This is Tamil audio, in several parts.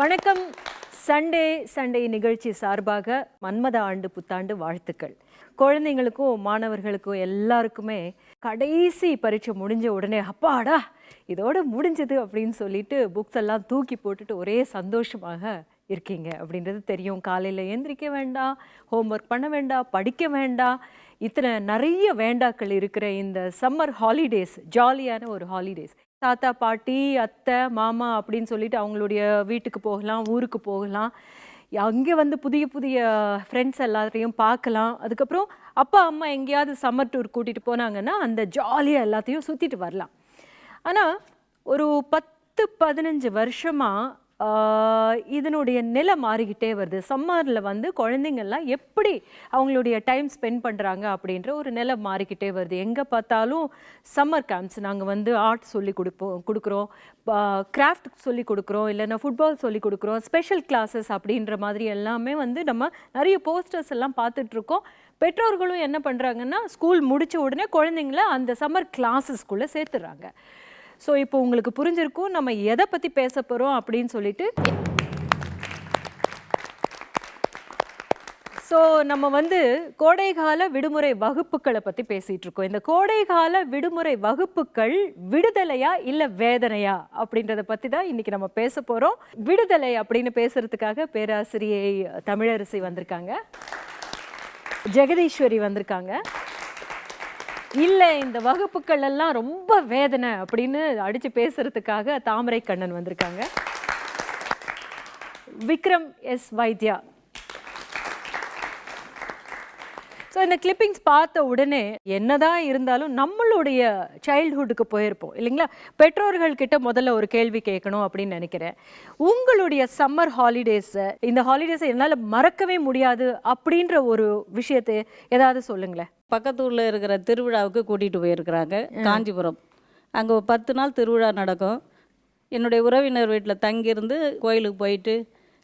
வணக்கம். சண்டே நிகழ்ச்சி சார்பாக மன்மத ஆண்டு புத்தாண்டு வாழ்த்துக்கள். குழந்தைங்களுக்கும் மாணவர்களுக்கும் எல்லாருக்குமே கடைசி பரீட்சை முடிஞ்ச உடனே அப்பாடா இதோட முடிஞ்சது அப்படின்னு சொல்லிட்டு புக்ஸ் எல்லாம் தூக்கி போட்டுட்டு ஒரே சந்தோஷமாக இருக்கீங்க அப்படின்றது தெரியும். காலையில் எந்திரிக்க வேண்டாம், ஹோம்ஒர்க் பண்ண வேண்டாம், படிக்க வேண்டாம், இத்தனை நிறைய வேண்டாக்கள் இருக்கிற இந்த சம்மர் ஹாலிடேஸ் ஜாலியான ஒரு ஹாலிடேஸ். தாத்தா பாட்டி அத்தை மாமா அப்படின்னு சொல்லிட்டு அவங்களுடைய வீட்டுக்கு போகலாம், ஊருக்கு போகலாம், அங்கே வந்து புதிய புதிய ஃப்ரெண்ட்ஸ் எல்லாத்தையும் பார்க்கலாம். அதுக்கப்புறம் அப்பா அம்மா எங்கேயாவது சம்மர் டூர் கூட்டிகிட்டு போனாங்கன்னா அந்த ஜாலியாக எல்லாத்தையும் சுற்றிட்டு வரலாம். ஆனால் ஒரு 10-15 வருஷமாக இதனுடைய நிலை மாறிக்கிட்டே வருது. சம்மரில் வந்து குழந்தைங்கள்லாம் எப்படி அவங்களுடைய டைம் ஸ்பெண்ட் பண்ணுறாங்க அப்படின்ற ஒரு நிலை மாறிக்கிட்டே வருது. எங்கே பார்த்தாலும் சம்மர் கேம்ப்ஸ், நாங்கள் வந்து ஆர்ட் சொல்லி கொடுக்குறோம், கிராஃப்ட் சொல்லி கொடுக்குறோம், இல்லைன்னா ஃபுட்பால் சொல்லி கொடுக்குறோம், ஸ்பெஷல் கிளாஸஸ் அப்படின்ற மாதிரி எல்லாமே வந்து நம்ம நிறைய போஸ்டர்ஸ் எல்லாம் பார்த்துட்ருக்கோம். பெற்றோர்களும் என்ன பண்ணுறாங்கன்னா ஸ்கூல் முடித்த உடனே குழந்தைங்கள அந்த சம்மர் கிளாஸஸ்குள்ளே சேர்த்துறாங்க. ஸோ இப்போ உங்களுக்கு புரிஞ்சிருக்கும் நம்ம எதை பற்றி பேச போகிறோம் அப்படின்னு சொல்லிட்டு. ஸோ நம்ம வந்து கோடைகால விடுமுறை வகுப்புகளை பற்றி பேசிகிட்டு இருக்கோம். இந்த கோடைகால விடுமுறை வகுப்புகள் விடுதலையா இல்லை வேதனையா அப்படின்றத பற்றி தான் இன்றைக்கி நம்ம பேச போகிறோம். விடுதலை அப்படின்னு பேசுகிறதுக்காக பேராசிரியை தமிழரசி வந்திருக்காங்க, ஜெகதீஸ்வரி வந்திருக்காங்க. இல்லை இந்த வகுப்புகள் எல்லாம் ரொம்ப வேதனை அப்படின்னு அடித்து பேசுறதுக்காக தாமரை கண்ணன் வந்திருக்காங்க, விக்ரம் எஸ் வைத்யா. ஸோ இந்த கிளிப்பிங்ஸ் பார்த்த உடனே என்னதான் இருந்தாலும் நம்மளுடைய சைல்ட்ஹுட்டுக்கு போயிருப்போம் இல்லைங்களா? பெற்றோர்கள்கிட்ட முதல்ல ஒரு கேள்வி கேட்கணும் அப்படின்னு நினைக்கிறேன். உங்களுடைய சம்மர் ஹாலிடேஸை, இந்த ஹாலிடேஸை என்னால் மறக்கவே முடியாது அப்படின்ற ஒரு விஷயத்தை ஏதாவது சொல்லுங்களேன். பக்கத்து ஊரில் இருக்கிற திருவிழாவுக்கு கூட்டிகிட்டு போயிருக்கிறாங்க, காஞ்சிபுரம். அங்கே 10 நாள் திருவிழா நடக்கும். என்னுடைய உறவினர் வீட்டில் தங்கியிருந்து கோயிலுக்கு போயிட்டு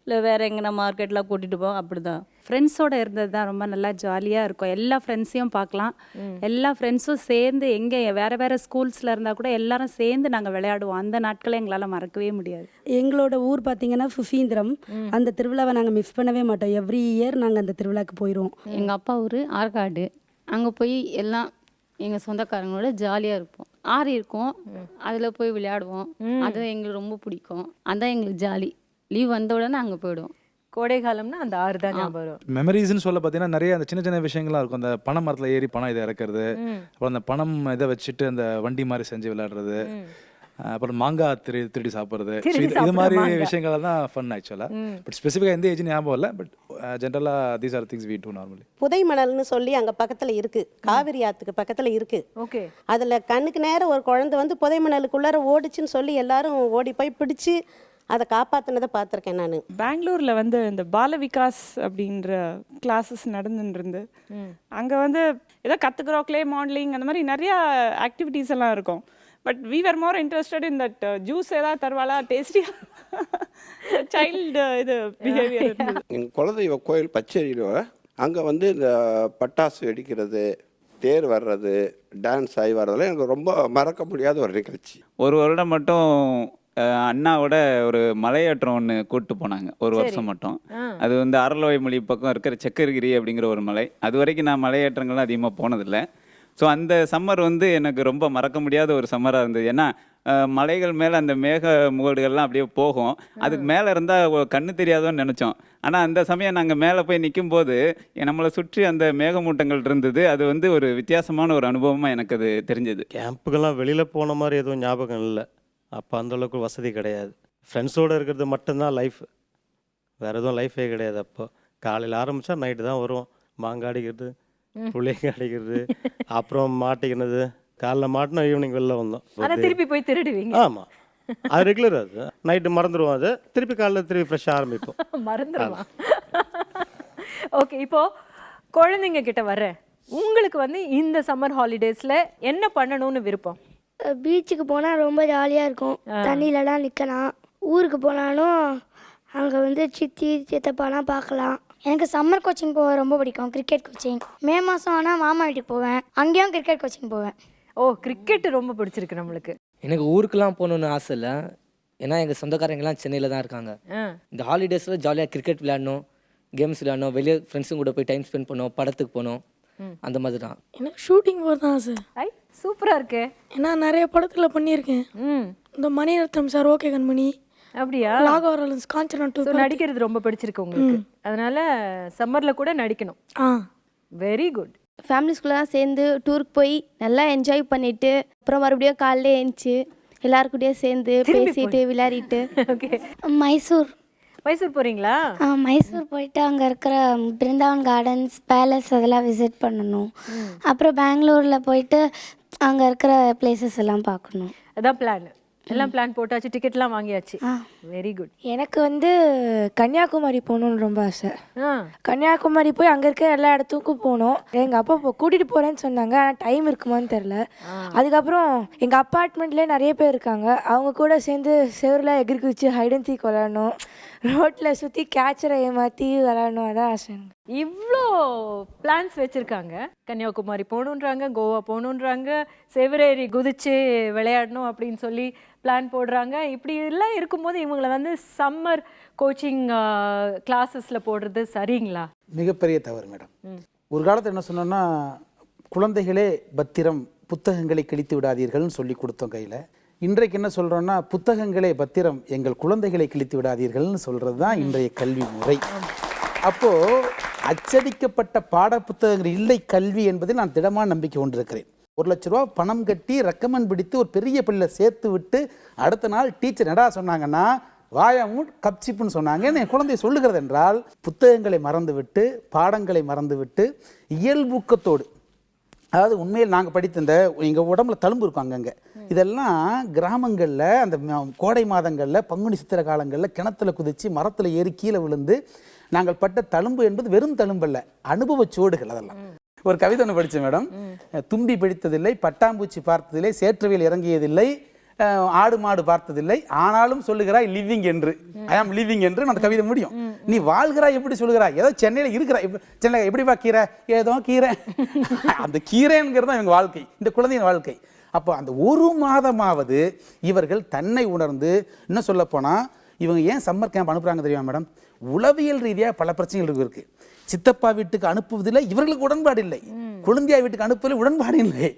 இல்லை வேறு எங்கன்னா மார்க்கெட்லாம் கூட்டிகிட்டு போவோம். அப்படி தான் ஃப்ரெண்ட்ஸோடு இருந்தது தான் ரொம்ப நல்லா ஜாலியாக இருக்கும். எல்லா ஃப்ரெண்ட்ஸையும் பார்க்கலாம், எல்லா ஃப்ரெண்ட்ஸும் சேர்ந்து எங்கே வேறு ஸ்கூல்ஸில் இருந்தால் கூட எல்லாரும் சேர்ந்து நாங்கள் விளையாடுவோம். அந்த நாட்களை எங்களால் மறக்கவே முடியாது. எங்களோட ஊர் பார்த்திங்கன்னா சுசீந்திரம். அந்த திருவிழாவை நாங்கள் மிஸ் பண்ணவே மாட்டோம். எவ்ரி இயர் நாங்கள் அந்த திருவிழாவுக்கு போயிடுவோம். எங்கள் அப்பா ஊர் ஆற்காடு. அங்கே போய் எல்லாம் எங்கள் சொந்தக்காரங்களோட ஜாலியாக இருப்போம். ஆறு இருக்கும், அதில் போய் விளையாடுவோம். அது எங்களுக்கு ரொம்ப பிடிக்கும். அதான் எங்களுக்கு ஜாலி. லீவ் வந்த உடனே அங்கே போயிடுவோம். கோடை காலம்னா அந்த ஆறு தான் ஞாபகம் வரும். மெமரிஸ்ன்னு சொல்ல பார்த்தீங்கன்னா நிறைய அந்த சின்ன சின்ன விஷயங்கள்லாம் இருக்கும். அந்த பனை மரத்தில் ஏறி பணம் இதை இறக்குறது, அப்புறம் அந்த பணம் இதை வச்சுட்டு அந்த வண்டி மாதிரி செஞ்சு விளையாடுறது, அப்புறம் மாங்காய் திருடி சாப்பிட்றது, இது மாதிரி விஷயங்கள் தான் ஃபன் ஆக்சுவலாக. பட் ஸ்பெசிஃபிக்காக எந்த ஏஜ் ஞாபகம் இல்லை. பட் ஜென்ரலாக these are things we do normally. புதைமணல்னு சொல்லி அங்கே பக்கத்தில் இருக்குது, காவிரி ஆற்றுக்கு பக்கத்தில் இருக்குது. ஓகே, அதில் கண்ணுக்கு நேரம் ஒரு குழந்தை வந்து புதைமணலுக்குள்ளார ஓடிச்சுன்னு சொல்லி எல்லாரும் ஓடி போய் பிடிச்சி அதை காப்பாற்றினதை பார்த்துருக்கேன் நான். பெங்களூரில் வந்து இந்த பால விகாஸ் அப்படின்ற கிளாஸஸ் நடந்துருந்து அங்கே வந்து ஏதோ கற்றுக்குறோம், கிளே மாடலிங், அந்த மாதிரி நிறையா ஆக்டிவிட்டீஸ் எல்லாம் இருக்கும். But we are more interested in that juice ஏதாவது தருவாளா டேஸ்டியாக சைல்டு இது பிஹேவியர். எங்கள் குலதெய்வ கோயில் பச்சேரியில் அங்கே வந்து இந்த பட்டாசு வெடிக்கிறது, தேர் வர்றது, டான்ஸ் ஆகி வர்றதெல்லாம் எனக்கு ரொம்ப மறக்க முடியாத ஒரு நிகழ்ச்சி. ஒரு வருடம் மட்டும் அண்ணாவோட ஒரு மலையேற்றம் ஒன்று கூப்பிட்டு போனாங்க, ஒரு வருஷம் மட்டும். அது வந்து அரலோய்மொழி பக்கம் இருக்கிற சக்கரகிரி அப்படிங்கிற ஒரு மலை. அது வரைக்கும் நான் மலையேற்றங்கள்லாம் அதிகமாக போனதில்லை. ஸோ அந்த சம்மர் வந்து எனக்கு ரொம்ப மறக்க முடியாத ஒரு சம்மராக இருந்தது. ஏன்னா மலைகள் மேலே அந்த மேக முகடுகள்லாம் அப்படியே போகும், அதுக்கு மேலே இருந்தால் கண்ணு தெரியாதோன்னு நினச்சோம். ஆனால் அந்த சமயம் நாங்கள் மேலே போய் நிற்கும் போது நம்மளை சுற்றி அந்த மேகமூட்டங்கள் இருந்தது. அது வந்து ஒரு வித்தியாசமான ஒரு அனுபவமாக எனக்கு அது தெரிஞ்சது. கேம்புக்கெல்லாம் வெளியில் போன மாதிரி எதுவும் ஞாபகம் இல்லை. அப்போ அந்தளவுக்கு வசதி கிடையாது. ஃப்ரெண்ட்ஸோடு இருக்கிறது மட்டும்தான் லைஃப், வேறு எதுவும் லைஃபே கிடையாது. அப்போ காலையில் ஆரம்பித்தா நைட்டு தான் வருவோம். மாங்காய் அடிக்கிறது, புளியங்காய் அடிக்கிறது, அப்புறம் மாட்டிக்கினது. காலைல மாட்டினா ஈவினிங் வெளில வந்தோம். திருப்பி போய் திருடுவீங்க? ஆமாம், அது ரெகுலர். அது நைட்டு மறந்துடுவோம், அது திருப்பி காலையில் திருப்பி ஃப்ரெஷ்ஷாக ஆரம்பிப்போம். மறந்துடுவோம். ஓகே, இப்போது குழந்தைங்க கிட்ட வர்றேன். உங்களுக்கு வந்து இந்த சம்மர் ஹாலிடேஸில் என்ன பண்ணணும்னு விருப்பம்? பீச்சுக்கு போனால் ரொம்ப ஜாலியாக இருக்கும், தண்ணியிலலாம் நிற்கலாம். ஊருக்கு போனாலும் அங்கே வந்து சித்தி சித்தப்பாலாம் பார்க்கலாம். எனக்கு சம்மர் கோச்சிங் போக ரொம்ப பிடிக்கும், கிரிக்கெட் கோச்சிங். மே மாதம் ஆனால் மாமா வீட்டுக்கு போவேன், அங்கேயும் கிரிக்கெட் கோச்சிங் போவேன். ஓ, கிரிக்கெட் ரொம்ப பிடிச்சிருக்கு நம்மளுக்கு. எனக்கு ஊருக்கெல்லாம் போகணுன்னு ஆசை இல்லை, ஏன்னா எங்கள் சொந்தக்காரங்கெல்லாம் சென்னையில் தான் இருக்காங்க. ஆ. இந்த ஹாலிடேஸில் ஜாலியாக கிரிக்கெட் விளையாடணும், கேம்ஸ் விளையாடணும், வெளியே ஃப்ரெண்ட்ஸுங்க கூட போய் டைம் ஸ்பெண்ட் பண்ணோம், படத்துக்கு போனோம், அந்த மாதிரி தான். எனக்கு ஷூட்டிங் போகிறது தான் ஆசை. ஐ சூப்பரா இருக்கே. ஏன்னா நிறைய படத்தில் பண்ணியிருக்கேன். ம். இந்த மணிரத்னம் சார், ஓகே கண்மணி, அப்படியா? ராகவரலன்ஸ், காஞ்சனா 2. ஸோ நடிக்கிறது ரொம்ப பிடிச்சிருக்கு உங்களுக்கு, அதனால சம்மர்ல கூட நடிக்கணும். ஆ. Very good. ஃபேமிலிஸ்குள்ளே சேர்ந்து டூருக்கு போய் நல்லா என்ஜாய் பண்ணிவிட்டு அப்புறம் மறுபடியும் காலையில் எழுந்துச்சு எல்லாருக்கூடயும் சேர்ந்து பேசிட்டு விளையாடிட்டு. ஓகே. மைசூர் மைசூர் போறீங்களா? மைசூர் போயிட்டு அங்கே இருக்கிற பிருந்தாவன் கார்டன்ஸ், பேலஸ் அதெல்லாம் விசிட் பண்ணணும். அப்புறம் பெங்களூரில் போயிட்டு அங்கே இருக்கிற பிளேசஸ் எல்லாம் பார்க்கணும். அதான் பிளான். எல்லாம் பிளான் போட்டாச்சு, டிக்கெட்லாம் வாங்கியாச்சு. Very good. எனக்கு வந்து கன்னியாகுமரி போகணுன்னு ரொம்ப ஆசை. ஆ. கன்னியாகுமரி போய் அங்கே இருக்க எல்லா இடத்துக்கும் போகணும். எங்கள் அப்பா இப்போ கூட்டிகிட்டு போகிறேன்னு சொன்னாங்க, ஆனால் டைம் இருக்குமான்னு தெரில. அதுக்கப்புறம் எங்கள் அப்பார்ட்மெண்ட்லேயே நிறைய பேர் இருக்காங்க, அவங்க கூட சேர்ந்து செவரில் எகிரி குதிச்சு ஹைட் அண்ட் சீக் விளாடணும், ரோட்டில் சுற்றி கேட்சரை ஏமாற்றி விளாடணும். அதான் ஆசை. இவ்வளோ பிளான்ஸ் வச்சுருக்காங்க. கன்னியாகுமரி போகணுன்றாங்க, கோவா போகணுன்றாங்க, செவரேறி குதிச்சு விளையாடணும் அப்படின்னு சொல்லி பிளான் போடுறாங்க. இப்படி எல்லாம் இருக்கும்போது இவங்களை வந்து சம்மர் கோச்சிங் கிளாஸஸில் போடுறது சரிங்களா? மிகப்பெரிய தவறு மேடம். ஒரு காலத்தில் என்ன சொன்னோன்னா, குழந்தைகளே பத்திரம், புத்தகங்களை கிழித்து விடாதீர்கள்னு சொல்லி கொடுத்தோம் கையில். இன்றைக்கு என்ன சொல்கிறோன்னா, புத்தகங்களே பத்திரம், எங்கள் குழந்தைகளை கிழித்து விடாதீர்கள்னு சொல்கிறது தான் இன்றைய கல்வி முறை. அப்போது அச்சடிக்கப்பட்ட பாட புத்தகங்கள் இல்லை கல்வி என்பதில் நான் திடமான நம்பிக்கை கொண்டிருக்கிறேன். 1,00,000 ரூபா பணம் கட்டி ரெக்கமெண்ட் பிடித்து ஒரு பெரிய பள்ளியில் சேர்த்து விட்டு அடுத்த நாள் டீச்சர் என்னடா சொன்னாங்கன்னா, வாயாமூட் கப்சிப்புன்னு சொன்னாங்க. என் குழந்தை சொல்லுகிறது என்றால், புத்தகங்களை மறந்துவிட்டு, பாடங்களை மறந்துவிட்டு, இயல்பூக்கத்தோடு, அதாவது உண்மையில் நாங்கள் படித்த இந்த எங்கள் உடம்புல தழும்பு இருக்கும் அங்கங்கே, இதெல்லாம் கிராமங்களில் அந்த கோடை மாதங்களில் பங்குனி சித்திரை காலங்களில் கிணத்துல குதித்து மரத்தில் ஏறி கீழே விழுந்து நாங்கள் பட்ட தழும்பு என்பது வெறும் தழும்பல்ல, அனுபவச்சோடுகள். அதெல்லாம் ஒரு கவிதை ஒன்று படித்தேன் மேடம். தும்பி பிடித்ததில்லை, பட்டாம்பூச்சி பார்த்ததில்லை, சேற்றுவியல் இறங்கியதில்லை, ஆடு மாடு பார்த்ததில்லை, ஆனாலும் சொல்லுகிறாய் லிவிங் என்று, ஐ ஆம் லிவிங் என்று அந்த கவிதை முடியும். நீ வாழ்கிறாய் எப்படி சொல்லுகிறாய்? ஏதோ சென்னையில் இருக்கிறாய், சென்னை எப்படிப்பா கீரை, ஏதோ கீரை, அந்த கீரைங்கிறது தான் இவங்க வாழ்க்கை, இந்த குழந்தையின் வாழ்க்கை. அப்போ அந்த ஒரு மாதமாவது இவர்கள் தன்னை உணர்ந்து, இன்னும் சொல்ல போனால் இவங்க ஏன் சம்மர் கேம்ப் அனுப்புகிறாங்க தெரியுமா மேடம்? உளவியல் ரீதியாக பல பிரச்சனைகள் இருக்குது. சித்தப்பா வீட்டுக்கு அனுப்புவதில் இவர்களுக்கு உடன்பாடு இல்லை, குழந்தையா வீட்டுக்கு அனுப்புவதில் உடன்பாடு இல்லை,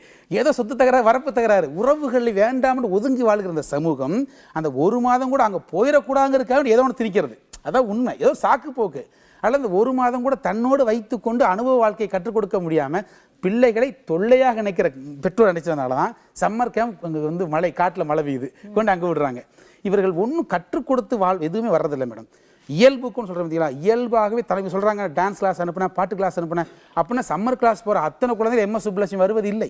ஏதோ சொத்து தகராறு, வரப்பு தகராறு, உறவுகளில் வேண்டாம்னு ஒதுங்கி வாழ்கிற இந்த சமூகம் அந்த ஒரு மாதம் கூட அங்கே போயிடக்கூடாங்கிறதுக்காக ஏதோ ஒன்று திரிக்கிறது. அதான் உண்மை. ஏதோ சாக்கு போக்கு. அல்லது அந்த ஒரு மாதம் கூட தன்னோடு வைத்து கொண்டு அனுபவ வாழ்க்கையை கற்றுக் கொடுக்க முடியாமல் பிள்ளைகளை தொல்லையாக நினைக்கிற பெற்றோர் நினைச்சதுனால தான் சம்மர் கேம்ப் அங்கே வந்து மழை, காட்டில் மழை பெய்யுது, கொண்டு அங்கே விடுறாங்க. இவர்கள் ஒன்றும் கற்றுக் கொடுத்து எதுவுமே வர்றதில்லை மேடம். இயல்புக்குன்னு சொல்கிறேன் பார்த்தீங்களா, இயல்பாகவே தலைமை சொல்கிறாங்க, டான்ஸ் கிளாஸ் அனுப்புனேன், பாட்டு கிளாஸ் அனுப்புனேன் அப்படின்னா சம்மர் கிளாஸ் போகிற அத்தனை குழந்தைகள் MS சுப்புலட்சுமி வருவது இல்லை.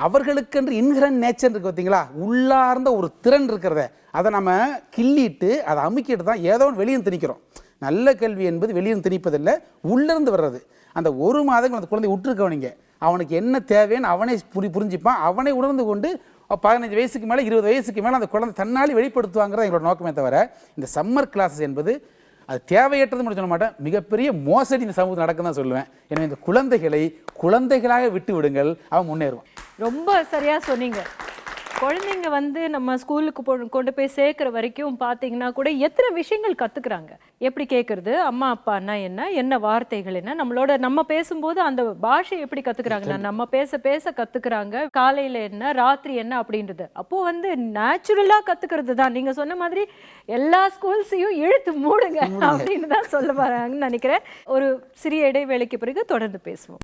அவர்களுக்கென்று இன்ஹரண்ட் நேச்சர் இருக்குது பார்த்தீங்களா, உள்ளார்ந்த ஒரு திறன் இருக்கிறத அதை நம்ம கிள்ளிட்டு அதை அமுக்கிட்டு தான் ஏதோ ஒன்று வெளியே திணிக்கிறோம். நல்ல கல்வி என்பது வெளியே திணிப்பதில்லை, உள்ளிருந்து வர்றது. அந்த ஒரு மாதங்கள் அந்த குழந்தை விட்டுருக்கவனிங்க, அவனுக்கு என்ன தேவைன்னு அவனே புரிஞ்சுப்பான், அவனை உணர்ந்து கொண்டு 15 வயசுக்கு மேலே 20 வயசுக்கு மேலே அந்த குழந்தை தன்னாலே வெளிப்படுத்துவாங்கிறது எங்களோட நோக்கமே தவிர, இந்த சம்மர் கிளாஸஸ் என்பது அது தேவையற்றது மட்டும் சொல்ல மாட்டேன், மிகப்பெரிய மோசடி இந்த சமூகத்தில் நடக்கும் தான் சொல்லுவேன். எனவே இந்த குழந்தைகளை குழந்தைகளாக விட்டு விடுங்கள், அவன் முன்னேறுவான். ரொம்ப சரியாக சொன்னீங்க. குழந்தைங்க வந்து நம்ம ஸ்கூலுக்கு கொண்டு போய் சேர்க்குற வரைக்கும் பார்த்தீங்கன்னா கூட எத்தனை விஷயங்கள் கற்றுக்குறாங்க. எப்படி கேட்குறது, அம்மா அப்பான்னா என்ன, என்ன வார்த்தைகள் என்ன, நம்ம பேசும்போது அந்த பாஷை எப்படி கற்றுக்குறாங்கன்னா நம்ம பேச பேச கற்றுக்குறாங்க. காலையில் என்ன, ராத்திரி என்ன அப்படின்றது அப்போது வந்து நேச்சுரலாக கற்றுக்கிறது தான். நீங்கள் சொன்ன மாதிரி எல்லா ஸ்கூல்ஸையும் இழுத்து மூடுங்க அப்படின்னு தான் சொல்ல வராங்கன்னு நினைக்கிறேன். ஒரு சிறிய இடைவேளைக்கு பிறகு தொடர்ந்து பேசுவோம்.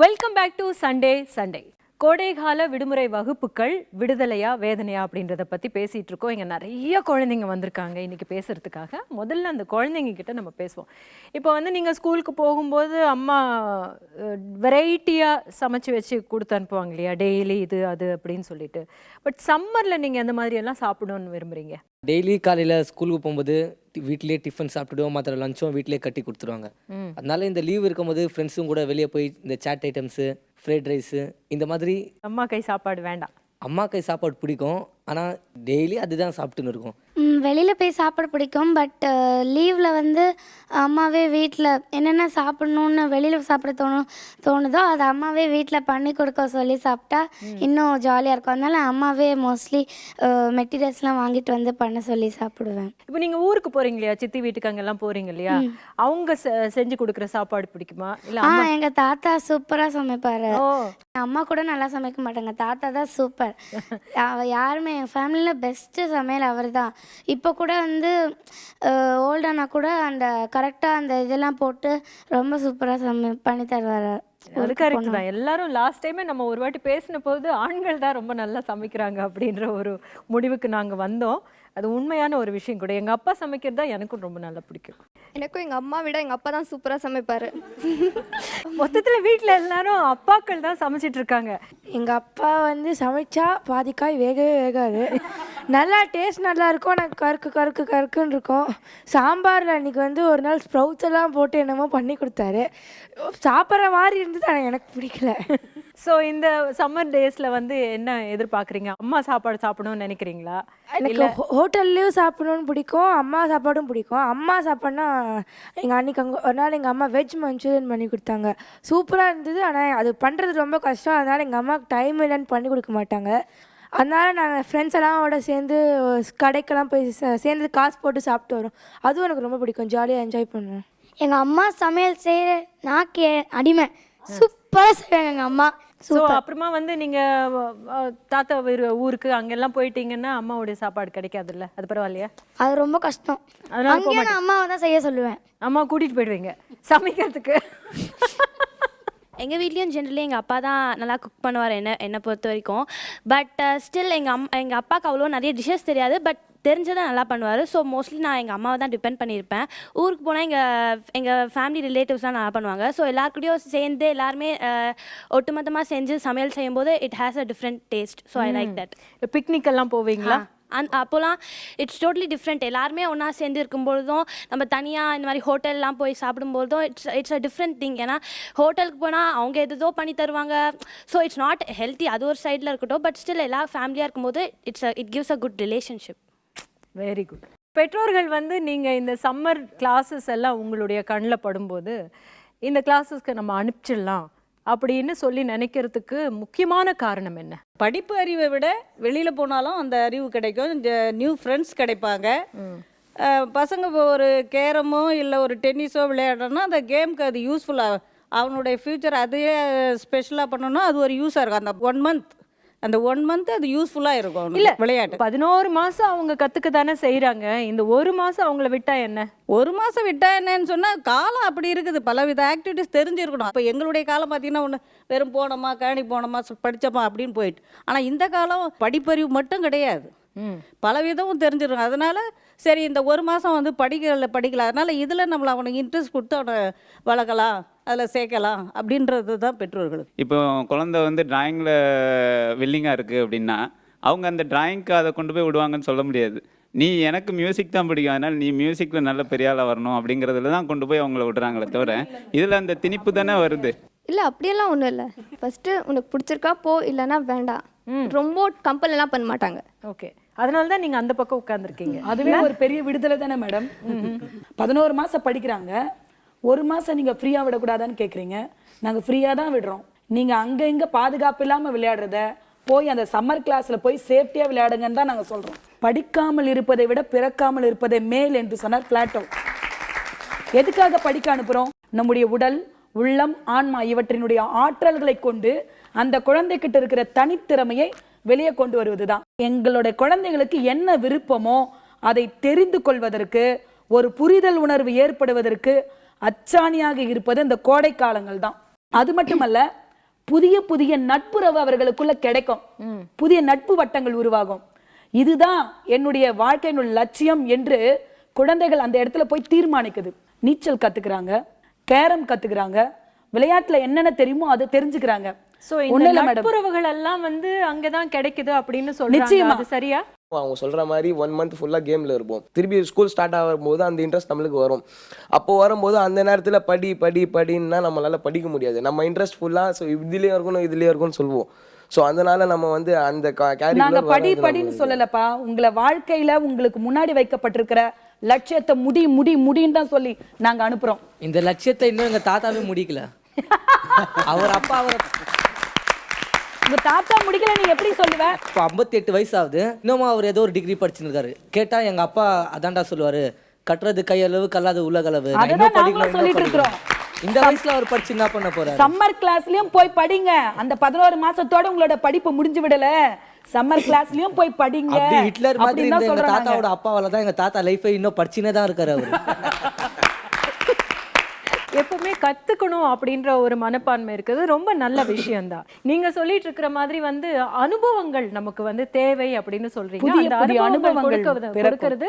Welcome back to Sunday. கோடைகால விடுமுறை வகுப்புகள் விடுதலையா வேதனையா அப்படின்றத பற்றி பேசிகிட்டு இருக்கோம். இங்கே நிறைய குழந்தைங்க வந்திருக்காங்க இன்றைக்கி பேசுகிறதுக்காக. முதல்ல அந்த குழந்தைங்க கிட்ட நம்ம பேசுவோம். இப்போ வந்து நீங்கள் ஸ்கூலுக்கு போகும்போது அம்மா வெரைட்டியாக சமைச்சு வச்சு கொடுத்து அனுப்புவாங்க இல்லையா, டெய்லி இது அது அப்படின்னு சொல்லிட்டு. பட் சம்மரில் நீங்கள் எந்த மாதிரியெல்லாம் சாப்பிடணும்னு விரும்புகிறீங்க? டெய்லி காலையில் ஸ்கூலுக்கு போகும்போது வீட்டிலேயே டிஃபன் சாப்பிட்டுடுவோம், மற்ற லஞ்சும் வீட்டிலே கட்டி கொடுத்துருவாங்க. அதனால இந்த லீவ் இருக்கும்போது ஃப்ரெண்ட்ஸும் கூட வெளியே போய் இந்த சாட் ஐட்டம்ஸு, ஃப்ரைட் ரைஸு, இந்த மாதிரி. அம்மா கை சாப்பாடு வேண்டாம்? அம்மா கை சாப்பாடு பிடிக்கும், ஆனால் டெய்லி அதுதான் சாப்பிட்டுன்னு இருக்கும். வெளியில் போய் சாப்பிட பிடிக்கும். பட் லீவில் வந்து அம்மாவே வீட்டில் என்னென்ன சாப்பிட்ணுன்னு வெளியில் சாப்பிட தோணுதோ அதை அம்மாவே வீட்டில் பண்ணி கொடுக்க சொல்லி சாப்பிட்டா இன்னும் ஜாலியாக இருக்கும். அதனால அம்மாவே மோஸ்ட்லி மெட்டீரியல்ஸ்லாம் வாங்கிட்டு வந்து பண்ண சொல்லி சாப்பிடுவேன். இப்போ நீங்க ஊருக்கு போறீங்க இல்லையா, சித்தி வீட்டுக்கு அங்கெல்லாம் போறீங்க இல்லையா, அவங்க செஞ்சு கொடுக்குற சாப்பாடு பிடிக்குமா இல்ல எங்கள் தாத்தா சூப்பராக சமைப்பார். அம்மா கூட நல்லா சமைக்க மாட்டாங்க, தாத்தா தான் சூப்பர். யாருமே என் ஃபேமிலியில் பெஸ்ட்டு சமையல் அவர் தான். இப்போ கூட வந்து ஓல்டானா கூட அந்த கரெக்டாக அந்த இதெல்லாம் போட்டு ரொம்ப சூப்பராக பண்ணி தருவார். அது கரெக்ட் தான். எல்லாரும் லாஸ்ட் டைமே நம்ம ஒரு வாட்டி பேசின போது ஆண்கள் தான் ரொம்ப நல்லா சமைக்கிறாங்க அப்படின்ற ஒரு முடிவுக்கு நாங்கள் வந்தோம். அது உண்மையான ஒரு விஷயம் கூட. எங்கள் அப்பா சமைக்கிறது தான் எனக்கும் ரொம்ப நல்லா பிடிக்கும். எனக்கும் எங்கள் அம்மா விட எங்கள் அப்பா தான் சூப்பராக சமைப்பார். மொத்தத்தில் வீட்டில் எல்லாரும் அப்பாக்கள் தான் சமைச்சிட்டு இருக்காங்க. எங்கள் அப்பா வந்து சமைச்சா பாதிக்காய் வேகவே வேகாது, நல்லா டேஸ்ட் நல்லா இருக்கும், எனக்கு கருக்குன்னு இருக்கும். சாம்பாரில் அன்றைக்கி வந்து ஒரு நாள் ஸ்ப்ரவுட்ஸ் எல்லாம் போட்டு என்னமோ பண்ணி கொடுத்தாரு, சாப்பிட்ற மாதிரி இருந்தது, ஆனால் எனக்கு பிடிக்கல. ஸோ இந்த சம்மர் டேஸில் வந்து என்ன எதிர்பார்க்குறீங்க? அம்மா சாப்பாடு சாப்பிடணும்னு நினைக்கிறீங்களா? எனக்கு ஹோட்டல்லையும் சாப்பிடணும்னு பிடிக்கும், அம்மா சாப்பாடும் பிடிக்கும். அம்மா சாப்பாடுனா எங்கள் அன்றைக்கி அங்கே ஒரு நாள் எங்கள் அம்மா வெஜ் மஞ்சூரியன் பண்ணி கொடுத்தாங்க, சூப்பராக இருந்தது. ஆனால் அது பண்ணுறது ரொம்ப கஷ்டம், அதனால் எங்கள் அம்மாவுக்கு டைம் இல்லைன்னு பண்ணி கொடுக்க மாட்டாங்க. அதனால் நாங்கள் ஃப்ரெண்ட்ஸ் எல்லாமோட சேர்ந்து கடைக்கெல்லாம் போய் சேர்ந்து காசு போட்டு சாப்பிட்டு வரோம். அதுவும் எனக்கு ரொம்ப பிடிக்கும், ஜாலியாக என்ஜாய் பண்ணுவேன். எங்கள் அம்மா சமையல் செய்கிற நாக்கு அடிமை, சூப்பராக செய்வாங்க எங்கள் அம்மா. ஸோ அப்புறமா வந்து நீங்கள் தாத்தா ஊருக்கு அங்கெல்லாம் போயிட்டீங்கன்னா அம்மாவுடைய சாப்பாடு கிடைக்காதுல்ல, அது பரவாயில்லையா? அது ரொம்ப கஷ்டம். அதனால நான் அம்மாவை தான் செய்ய சொல்லுவேன். அம்மா கூட்டிகிட்டு போயிடுவீங்க சமைக்கிறதுக்கு? எங்கள் வீட்லேயும் ஜென்ரலி எங்கள் அப்பா தான் நல்லா குக் பண்ணுவார் என்னை பொறுத்த வரைக்கும். பட் ஸ்டில் எங்கள் அப்பாவுக்கு அவ்வளோ நிறைய டிஷ்ஷஸ் தெரியாது, பட் தெரிஞ்சதை நல்லா பண்ணுவார். ஸோ மோஸ்ட்லி நான் எங்கள் அம்மாவை தான் டிபெண்ட் பண்ணியிருப்பேன். ஊருக்கு போனால் எங்கள் ஃபேமிலி ரிலேட்டிவ்ஸ்லாம் நல்லா பண்ணுவாங்க. ஸோ எல்லாருக்கூடயும் சேர்ந்து எல்லாருமே ஒட்டுமொத்தமாக செஞ்சு சமையல் செய்யும்போது it has a different taste. So I like that. Picnic எல்லாம் போவீங்களா? அப்போலாம் இட்ஸ் டோட்டலி டிஃப்ரெண்ட். எல்லாருமே ஒன்றா சேர்ந்து இருக்கும்பொழுதும் நம்ம தனியாக இந்த மாதிரி ஹோட்டல்லாம் போய் சாப்பிடும்போதும் இட்ஸ் அ டிஃப்ரெண்ட் திங். ஏன்னா ஹோட்டலுக்கு போனால் அவங்க எதோ பண்ணி தருவாங்க, ஸோ இட்ஸ் நாட் ஹெல்த்தி. அது ஒரு சைடில் இருக்கட்டும், பட் ஸ்டில் எல்லா ஃபேமிலியாக இருக்கும்போது it gives a good relationship. Very good. பெற்றோர்கள் வந்து நீங்கள் இந்த சம்மர் கிளாஸஸ் எல்லாம் உங்களுடைய கண்ணில் படும்போது இந்த கிளாஸஸ்க்கு நம்ம அனுப்பிச்சிடலாம் அப்படின்னு சொல்லி நினைக்கிறதுக்கு முக்கியமான காரணம் என்ன? படிப்பு அறிவை விட வெளியில் போனாலும் அந்த அறிவு கிடைக்கும், நியூ ஃப்ரெண்ட்ஸ் கிடைப்பாங்க. பசங்க ஒரு கேரமோ இல்லை ஒரு டென்னிஸோ விளையாடுறோன்னா அந்த கேமுக்கு அது யூஸ்ஃபுல்லாக, அவனுடைய ஃப்யூச்சர் அதையே ஸ்பெஷலாக பண்ணணும்னா அது ஒரு யூஸாக இருக்கும். அந்த ஒன் மந்த் அது யூஸ்ஃபுல்லாக இருக்கும். இல்லை விளையாட்டு 11 மாதம் அவங்க கற்றுக்க தானே செய்கிறாங்க. இந்த ஒரு மாதம் அவங்கள விட்டா என்ன? ஒரு மாதம் விட்டா என்னன்னு சொன்னால் காலம் அப்படி இருக்குது, பலவித ஆக்டிவிட்டிஸ் தெரிஞ்சிருக்கணும். அப்போ எங்களுடைய காலம் பார்த்தீங்கன்னா ஒன்று வெறும் போனோமா கழனி போனோமா படித்தோமா அப்படின்னு போயிட்டு. ஆனால் இந்த காலம் படிப்பறிவு மட்டும் கிடையாது, பல விதமும் தெரிஞ்சிருக்கும். அதனால சரி இந்த ஒரு மாதம் வந்து படிக்கல, அதனால இதில் நம்மளை அவனுக்கு இன்ட்ரெஸ்ட் கொடுத்து அவனை வளர்க்கலாம், அதில் சேர்க்கலாம் அப்படின்றது தான் பெற்றோர்களுக்கு. இப்போ குழந்தை வந்து டிராயிங்கில் வில்லிங்காக இருக்குது அப்படின்னா அவங்க அந்த டிராயிங்க்கு அதை கொண்டு போய் விடுவாங்கன்னு சொல்ல முடியாது. நீ எனக்கு மியூசிக் தான் பிடிக்கும், அதனால் நீ மியூசிக்கில் நல்ல பெரிய ஆளாக வரணும் அப்படிங்கிறதுல தான் கொண்டு போய் அவங்கள விடுறாங்களே தவிர இதில் அந்த திணிப்பு தானே வருது. இல்லை அப்படியெல்லாம் ஒன்றும் இல்லை. ஃபஸ்ட்டு உனக்கு பிடிச்சிருக்கா போ, இல்லைன்னா வேண்டாம். ரொம்ப கம்பல் பண்ண மாட்டாங்க. ஓகே, அதனால தான் நீங்கள் அந்த பக்கம் உட்காந்துருக்கீங்க. அதுவே ஒரு பெரிய விடுதலை தானே மேடம். 11 மாதம் படிக்கிறாங்க, ஒரு மாதம் நீங்கள் ஃப்ரீயாக விடக்கூடாதான்னு கேட்குறீங்க. நாங்கள் ஃப்ரீயாக தான் விடுறோம். நீங்கள் அங்கே இங்கே பாதுகாப்பு இல்லாமல் விளையாடுறத போய் அந்த சம்மர் கிளாஸில் போய் சேஃப்டியாக விளையாடுங்கன்னு தான் நாங்கள் சொல்கிறோம். படிக்காமல் இருப்பதை விட பிறக்காமல் இருப்பதை மேல் என்று சொன்னார் பிளாட்டோ. எதுக்காக படிக்க அனுப்புகிறோம்? நம்முடைய உடல், உள்ளம், ஆன்மா இவற்றினுடைய ஆற்றல்களை கொண்டு அந்த குழந்தைகிட்ட இருக்கிற தனித்திறமையை வெளியே கொண்டு வருவது தான். எங்களுடைய குழந்தைகளுக்கு என்ன விருப்பமோ அதை தெரிந்து கொள்வதற்கு, ஒரு புரிதல் உணர்வு ஏற்படுவதற்கு அச்சாணியாக இருப்பது இந்த கோடை காலங்கள் தான். அது மட்டுமல்ல, புதிய புதிய நட்புறவு அவர்களுக்குள்ள கிடைக்கும், புதிய நட்பு வட்டங்கள் உருவாகும். இதுதான் என்னுடைய வாழ்க்கையினுடைய லட்சியம் என்று குழந்தைகள் அந்த இடத்துல போய் தீர்மானிக்குது. நீச்சல் கத்துக்கிறாங்க, கேரம் கத்துக்கிறாங்க, விளையாட்டுல என்னென்ன தெரியுமோ அதை தெரிஞ்சுக்கிறாங்க. சோ இந்த நட்புறவுகள் எல்லாம் வந்து அங்கதான் கிடைக்குது அப்படின்னு சொல்றாங்க. அது சரியா? அவங்க சொல்ற மாதிரி 1 மந்த் ஃபுல்லா கேம்ல இருப்போம். திருப்பி ஸ்கூல் ஸ்டார்ட் ஆகும்போது அந்த இன்ட்ரெஸ்ட் நம்மளுக்கு வரும். அப்போ வரும்போது அந்த நேரத்துல படின்னா நம்மளால படிக்க முடியாது. நம்ம இன்ட்ரெஸ்ட் ஃபுல்லா இதுலயே இருக்கணும் இதுலயே இருக்கும்னு சொல்லுவோம். ஸோ அதனால நம்ம வந்து அந்த நாங்க படின்னு சொல்லலப்பா, உங்களை வாழ்க்கையில உங்களுக்கு முன்னாடி வைக்கப்பட்டிருக்கிற லட்சியத்தை முடின்னு தான் சொல்லி நாங்க அனுப்புறோம். இந்த லட்சியத்தை இன்னும் எங்க தாத்தாவே முடிக்கல. அவர் அப்பா உங்க தாத்தா முடிக்கல நீ எப்படி சொல்லுவ? இப்போ 58 வயசு ஆகுது, இன்னமும் அவர் ஏதோ ஒரு டிகிரி படிச்சுருக்காரு. கேட்டா எங்க அப்பா அதான்டா சொல்லுவாரு, கட்டுறது கையளவு கல்லாது உலகளவு. இந்த வயசுல அவர் படிச்சு என்ன பண்ண போறாரு? சம்மர் கிளாஸ்லயும் போய் படிங்க. அந்த 11 மாசத்தோட உங்களோட படிப்பு முடிஞ்சு விடல. சம்மர் கிளாஸ்லயும் போய் படிங்க. அப்படி ஹிட்லர் மாதிரி எங்க தாத்தாவோட அப்பாவால தான் எங்க தாத்தா லைஃபை இன்னும் படிச்சுனே தான் இருக்காரு அவர். எப்பவுமே கத்துக்கணும் அப்படின்ற ஒரு மனப்பான்மை இருக்குது, ரொம்ப நல்ல விஷயம்தான். நீங்க சொல்லிட்டு இருக்கிற மாதிரி வந்து அனுபவங்கள் நமக்கு வந்து தேவை அப்படின்னு சொல்றீங்க. அந்த அனுபவங்கள் கொடுக்கிறது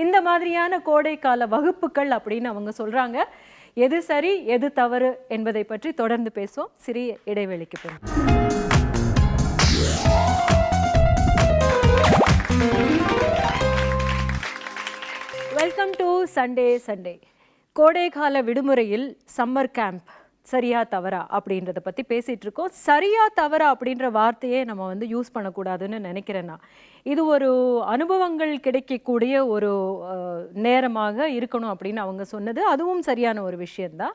இந்த மாதிரியான கோடைக்கால வகுப்புகள் அப்படின்னு அவங்க சொல்றாங்க. எது சரி எது தவறு என்பதை பற்றி தொடர்ந்து பேசுவோம். சிறிய இடைவெளிக்கு போகும். Welcome to Sunday. கோடைக்கால விடுமுறையில் சம்மர் கேம்ப் சரியா தவறா அப்படின்றத பற்றி பேசிகிட்டு இருக்கோம். சரியா தவறா அப்படின்ற வார்த்தையே நம்ம வந்து யூஸ் பண்ணக்கூடாதுன்னு நினைக்கிறேன்னா, இது ஒரு அனுபவங்கள் கிடைக்கக்கூடிய ஒரு நேரமாக இருக்கணும் அப்படின்னு அவங்க சொன்னது அதுவும் சரியான ஒரு விஷயந்தான்.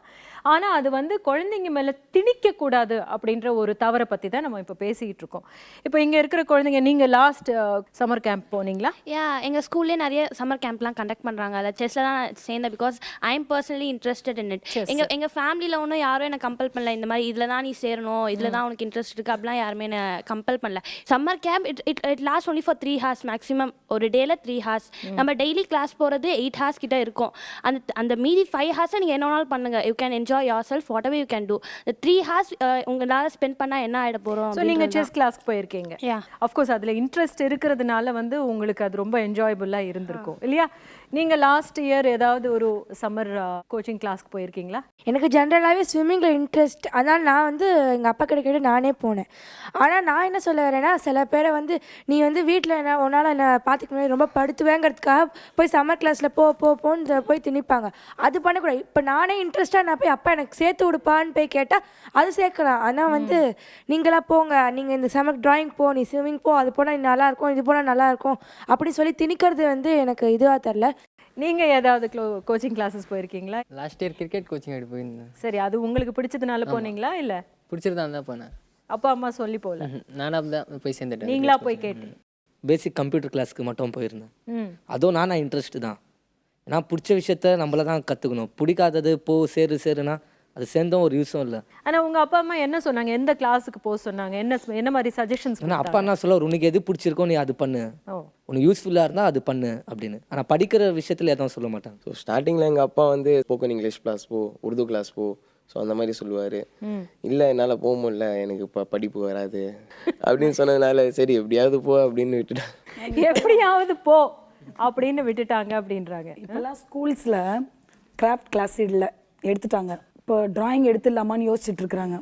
ஆனால் அது வந்து குழந்தைங்க மேலே திணிக்கக்கூடாது அப்படின்ற ஒரு தவறை பற்றி தான் நம்ம இப்போ பேசிக்கிட்டு இருக்கோம். இப்போ இங்கே இருக்கிற குழந்தைங்க, நீங்கள் லாஸ்ட் சம்மர் கேம்ப் போனீங்களா? எங்கள் ஸ்கூல்லேயே நிறைய சம்மர் கேம்ப்லாம் கண்டக்ட் பண்ணுறாங்க. அதில் செஸ்ஸில் தான் சேர்ந்தேன். Because I am personally interested in it. எங்கள் ஃபேமிலியில் ஒன்றும் யாரும் என்னை கம்பல் பண்ணல, இந்த மாதிரி இதில் தான் நீ சேரணும், இதில் தான் உனக்கு இன்ட்ரெஸ்ட் இருக்குது அப்படிலாம் யாருமே என்னை கம்பல் பண்ணல. Summer camp it lost only for 3 hours maximum. ஒரு டேல 3 hours. நம்ம டெய்லி கிளாஸ் போகிறது 8 hours கிட்ட இருக்கும். அந்த மீதி 5 hours நீங்கள் என்ன வேணாலும் பண்ணுங்கள். You can enjoy yourself whatever you can do. The 3 hours உங்களால் ஸ்பெண்ட் பண்ணால் என்ன ஆகிட போகிறோம்? ஸோ நீங்கள் செஸ் கிளாஸ்க்கு போயிருக்கீங்க. அஃப்கோர்ஸ் அதில் இன்ட்ரெஸ்ட் இருக்கிறதுனால வந்து உங்களுக்கு அது ரொம்ப என்ஜாயபுளாக இருந்திருக்கும் இல்லையா? நீங்கள் லாஸ்ட் இயர் ஏதாவது ஒரு சம்மர் கோச்சிங் கிளாஸ்க்கு போயிருக்கீங்களா? எனக்கு ஜென்ரலாகவே ஸ்விம்மிங்கில் இன்ட்ரெஸ்ட். அதனால் நான் வந்து எங்கள் அப்பா கிட்ட கேட்டு நானே போனேன். ஆனால் நான் என்ன சொல்ல வரேன்னா, சில பேரை வந்து நீ வந்து வீட்டில் என்ன உன்னால் என்னை பார்த்துக்க முடியாது, ரொம்ப படுத்துவேங்கிறதுக்காக போய் சம்மர் கிளாஸில் போன்னு போய் திணிப்பாங்க. அது பண்ணக்கூடாது. இப்போ நானே இன்ட்ரெஸ்ட்டாக நான் போய் அப்பா எனக்கு சேர்த்து விடுப்பான்னு போய் கேட்டால் அது சேர்க்கலாம். ஆனால் வந்து நீங்களாக போங்க, நீங்கள் இந்த சம்மர் ட்ராயிங் போ, நீ ஸ்விம்மிங் போ, அது போனால் நல்லாயிருக்கும், இது போனால் நல்லாயிருக்கும் அப்படின்னு சொல்லி திணிக்கிறது வந்து எனக்கு இதுவாக தெரில. நீங்கள் ஏதாவது கோச்சிங் கிளாஸஸ் போயிருக்கீங்களா? லாஸ்ட் இயர் கிரிக்கெட் கோச்சிங் எடுத்து போயிருந்தேன். சரி, அது உங்களுக்கு பிடிச்சதுனால போனீங்களா? இல்லை பிடிச்சிருந்தா தான் போனேன். அப்பா அம்மா சொல்லி போகல? நானாக தான் போய் சேர்ந்துட்டேன். நீங்களா போய் கேட்டேன்? பேசிக் கம்ப்யூட்டர் கிளாஸ்க்கு மட்டும் போயிருந்தேன். அதுவும் நானா இன்ட்ரெஸ்ட் தான். ஏன்னா பிடிச்ச விஷயத்த நம்மள தான் கற்றுக்கணும். பிடிக்காதது சேருனா அது சேர்ந்தும் ஒரு யூஸும் இல்லை. ஆனால் உங்கள் அப்பா அம்மா என்ன சொன்னாங்க? எந்த கிளாஸுக்கு போக சொன்னாங்க? என்ன மாதிரி சஜஷன்ஸ்? அப்பா என்ன சொல்ல, உனக்கு எது பிடிச்சிருக்கோ நீ அது பண்ணு, உனக்கு யூஸ்ஃபுல்லாக இருந்தால் அது பண்ணு அப்படின்னு. ஆனால் படிக்கிற விஷயத்தில் எதுவும் சொல்ல மாட்டாங்க. ஸோ ஸ்டார்டிங்கில் எங்கள் அப்பா வந்து ஸ்போக்கன் இங்கிலீஷ் கிளாஸ் போ, உருது கிளாஸ் போ, ஸோ அந்த மாதிரி சொல்லுவார். இல்லை என்னால் போக முடியல, எனக்கு இப்போ படிப்பு வராது அப்படின்னு சொன்னதுனால சரி எப்படியாவது போ அப்படின்னு விட்டுட்டேன். எப்படியாவது போ அப்படின்னு விட்டுட்டாங்க அப்படின்றாங்க. இப்போல்லாம் ஸ்கூல்ஸில் கிராஃப்ட் கிளாஸ் இல்லை, எடுத்துட்டாங்க. இப்போ ட்ராயிங் எடுத்துடலாமான்னு யோசிச்சுட்டு இருக்கிறாங்க.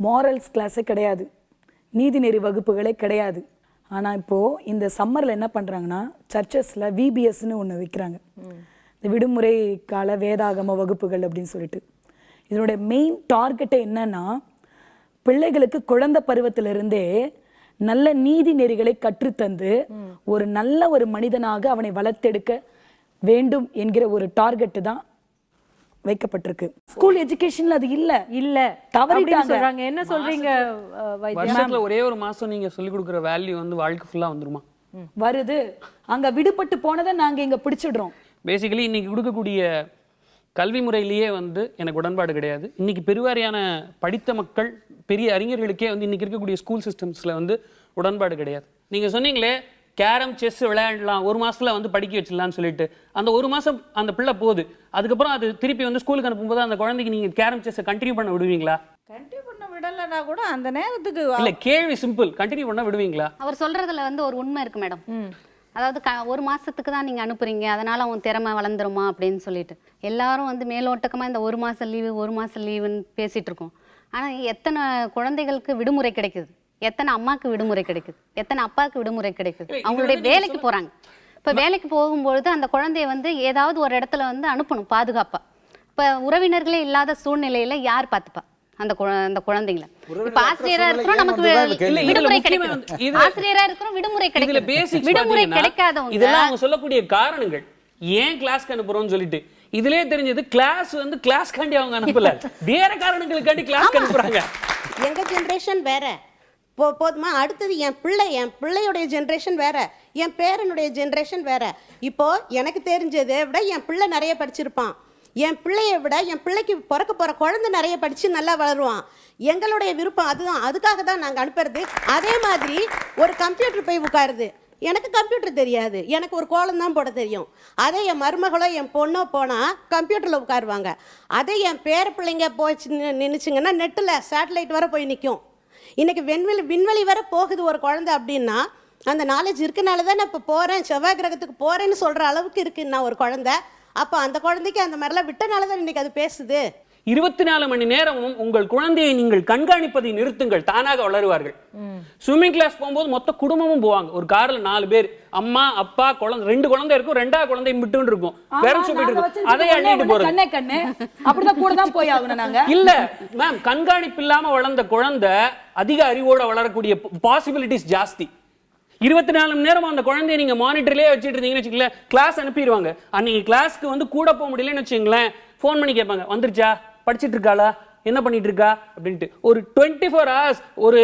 மாரல்ஸ் கிளாஸே கிடையாது, நீதிநெறி வகுப்புகளே கிடையாது. ஆனால் இப்போது இந்த சம்மரில் என்ன பண்ணுறாங்கன்னா, சர்ச்சஸில் விபிஎஸ்ன்னு ஒன்று வைக்கிறாங்க, இந்த விடுமுறை கால வேதாகம வகுப்புகள் அப்படின்னு சொல்லிட்டு. இதனுடைய மெயின் டார்கெட்டே என்னன்னா, பிள்ளைகளுக்கு குழந்தை பருவத்திலிருந்தே நல்ல நீதி நெறிகளை கற்றுத்தந்து ஒரு நல்ல ஒரு மனிதனாக அவனை வளர்த்தெடுக்க வேண்டும் என்கிற ஒரு டார்கெட்டு தான் வைக்கப்பட்டிருக்கு. ஸ்கூல் எஜுகேஷன்ல அது இல்ல தவறிட்டாங்க. என்ன சொல்றீங்க? வருஷத்துல ஒரே ஒரு மாசம் நீங்க சொல்லி கொடுக்குற வேல்யூ வந்து வாழ்க்கை ஃபுல்லா வந்துருமா? வருது. அங்க விடுபட்டு போனதை நாங்க இங்க பிடிச்சிடுறோம். பேசிக்கலி இன்னைக்கு கொடுக்கக்கூடிய கல்வி முறையிலேயே வந்து எனக்கு உடன்பாடு கிடையாது. இன்னைக்கு பெருவாரியான படித்த மக்கள், பெரிய அறிஞர்களுக்கே வந்து இன்னைக்கு இருக்கக்கூடிய ஸ்கூல் சிஸ்டம்ஸ்ல வந்து உடன்பாடு கிடையாது. நீங்க சொன்னீங்களே கேரம் செஸ் விளையாடலாம், ஒரு மாசத்துல வந்து படிக்க வச்சிடலாம்னு சொல்லிட்டு, அந்த ஒரு மாசம் அந்த பிள்ளை போகுது, அதுக்கப்புறம் அது திருப்பி வந்து ஸ்கூலுக்கு அனுப்பும்போது அந்த குழந்தைக்கு நீங்க கேரம் செஸ்ஸை கண்டினியூ பண்ண விடுவீங்களா? கண்டினியூ பண்ண விடலைன்னா கூட அந்த நேரத்துக்கு இல்ல, கேள்வி சிம்பிள், கண்டினியூ பண்ண விடுவீங்களா? அவர் சொல்றதுல வந்து ஒரு உண்மை இருக்கு மேடம். அதாவது ஒரு மாசத்துக்கு தான் நீங்க அனுப்புறீங்க, அதனால அவன் திறமை வளர்ந்துருமா அப்படின்னு சொல்லிட்டு எல்லாரும் வந்து மேலோட்டக்கமா இந்த ஒரு மாசம் லீவுன்னு பேசிட்டு இருக்கோம். ஆனா எத்தனை குழந்தைகளுக்கு விடுமுறை கிடைக்குது, எத்தனை அம்மாவுக்கு விடுமுறை கிடைக்குது, எத்தனை அப்பாவுக்கு விடுமுறை கிடைக்குது. அவங்களுடைய வேலைக்கு போறாங்க. இப்போ வேலைக்கு போகும்பொழுது அந்த குழந்தைய வந்து ஏதாவது ஒரு இடத்துல வந்து அனுப்பணும் பாதுகாப்பா. இப்போ உறவினர்களே இல்லாத சூழ்நிலையில யார் பார்த்துப்பா? அந்த குழந்தைங்கள. இப்போ ஆசிரியரா இருக்கிறோம், நமக்கு விடுமுறை கிடைக்கும். ஆசிரியரா இருக்கிறோம், விடுமுறை கிடைக்கும். விடுமுறை கிடைக்காதவங்க இதெல்லாம் அவங்க சொல்லக்கூடிய காரணங்கள். ஏன் கிளாஸ்க்கு அனுப்புறோம்னு சொல்லிட்டு இதுலயே தெரிஞ்சது கிளாஸ் வந்து கிளாஸ்காண்டி அவங்க அனுப்பல, வேற காரணங்களுக்காண்டி கிளாஸ்க்கு அனுப்புறாங்க. எங்க ஜெனரேஷன் வேற போதுமா. அடுத்தது என் பிள்ளையுடைய ஜென்ரேஷன் வேற, என் பேரனுடைய ஜென்ரேஷன் வேற. இப்போ எனக்கு தெரிஞ்சதை விட என் பிள்ளை நிறைய படிச்சிருப்பான், என் பிள்ளையை விட என் பிள்ளைக்கு பிறக்க போகிற குழந்தை நிறைய படித்து நல்லா வளருவான். எங்களுடைய விருப்பம் அதுதான், அதுக்காக தான் நாங்கள் அனுப்புறது. அதே மாதிரி ஒரு கம்ப்யூட்டர் போய் உட்காருது, எனக்கு கம்ப்யூட்டர் தெரியாது, எனக்கு ஒரு கோலம் தான் போட தெரியும். அதே என் மருமகளோ என் பொண்ணோ போனால் கம்ப்யூட்டரில் உட்காருவாங்க. அதே என் பேர பிள்ளைங்க போச்சு நின்றுச்சுங்கன்னா நெட்டில் சேட்டலைட் வர போய் நிற்கும். இன்றைக்கி விண்வெளி வர போகுது ஒரு குழந்தை அப்படின்னா அந்த நாலேஜ் இருக்கனால தான் நான் இப்போ போகிறேன், செவ்வாய் கிரகத்துக்கு போகிறேன்னு சொல்கிற அளவுக்கு இருக்குன்னா ஒரு குழந்தை. அப்போ அந்த குழந்தைக்கு அந்த மாதிரிலாம் விட்டனால தான் இன்றைக்கி அது பேசுது. 24 மணி நேரமும் உங்கள் குழந்தையை நீங்கள் கண்காணிப்பதை நிறுத்துங்கள், தானாக வளருவார்கள். ஸ்விம்மிங் கிளாஸ் போகும்போது மொத்த குடும்பமும் போவாங்க. ஒரு கார்ல 4 பேர், அம்மா அப்பா குழந்தை, 2 குழந்தை இருக்கும், 2வது குழந்தை விட்டு இருக்கும், பேரண்ட்ஸ் சொல்லிட்டு இருக்கும், அதை அள்ளிட்டு போறது. அப்படிதான் கூட தான் போய் ஆகணும் நாங்க. இல்ல மேம், கண்காணிப்பு இல்லாம வளர்ந்த குழந்தை அதிக அறிவோட வளரக்கூடிய பாசிபிலிட்டிஸ் ஜாஸ்தி. 24 மணி நேரம் அந்த குழந்தைய நீங்க மானிட்டர்லயே வச்சுட்டு இருந்தீங்கன்னு வச்சுக்கல, கிளாஸ் அனுப்பிடுவாங்க. அன்னைக்கு கிளாஸ்க்கு வந்து கூட போக முடியலன்னு வச்சுங்களேன், ஃபோன் பண்ணி கேட்பாங்க, வந்துருச்சா, படிச்சுட்டு இருக்காளா, என்ன பண்ணிட்டு இருக்கா அப்படின்ட்டு. ஒரு 24 hours ஒரு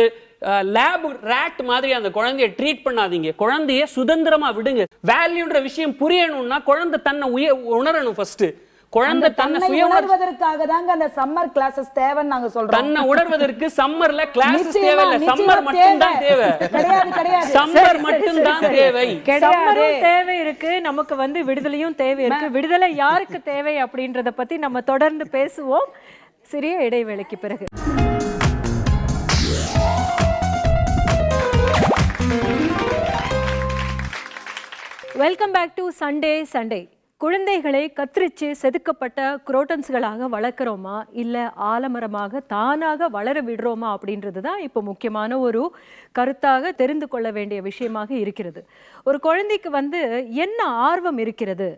லேப் ரேட் மாதிரி அந்த குழந்தைய ட்ரீட் பண்ணாதீங்க. குழந்தைய சுதந்திரமா விடுங்க. வேல்யூன்ற விஷயம் புரியணும்னா குழந்தை தன்னை உணரணும். ஃபர்ஸ்ட் குழந்தை தன்னை சுய உணர்வதற்காக தாங்க அந்த சம்மர் கிளாसेस தேவைன்னு நாங்க சொல்றோம். தன்னை உணர்வதற்கு சம்மர்ல கிளாसेस தேவை இல்ல, சம்மர் மட்டும் தான் தேவை. கிடையாது சம்மர் மட்டும் தான் தேவை. சம்மரும் தேவை இருக்கு, நமக்கு வந்து விடுதலையும் தேவை இருக்கு. விடுதலை யாருக்கு தேவை அப்படின்றத பத்தி நம்ம தொடர்ந்து பேசுவோம் சிறிய இடைவேளைக்கு பிறகு. Welcome back to Sunday. குழந்தைகளை கத்திரிச்சு செதுக்கப்பட்ட குரோட்டன்ஸ்களாக வளர்க்குறோமா இல்லை ஆலமரமாக தானாக வளர விடுறோமா அப்படின்றது தான் இப்போ முக்கியமான ஒரு கருத்தாக தெரிந்து கொள்ள வேண்டிய விஷயமாக இருக்கிறது. ஒரு குழந்தைக்கு வந்து என்ன ஆர்வம் இருக்கிறது,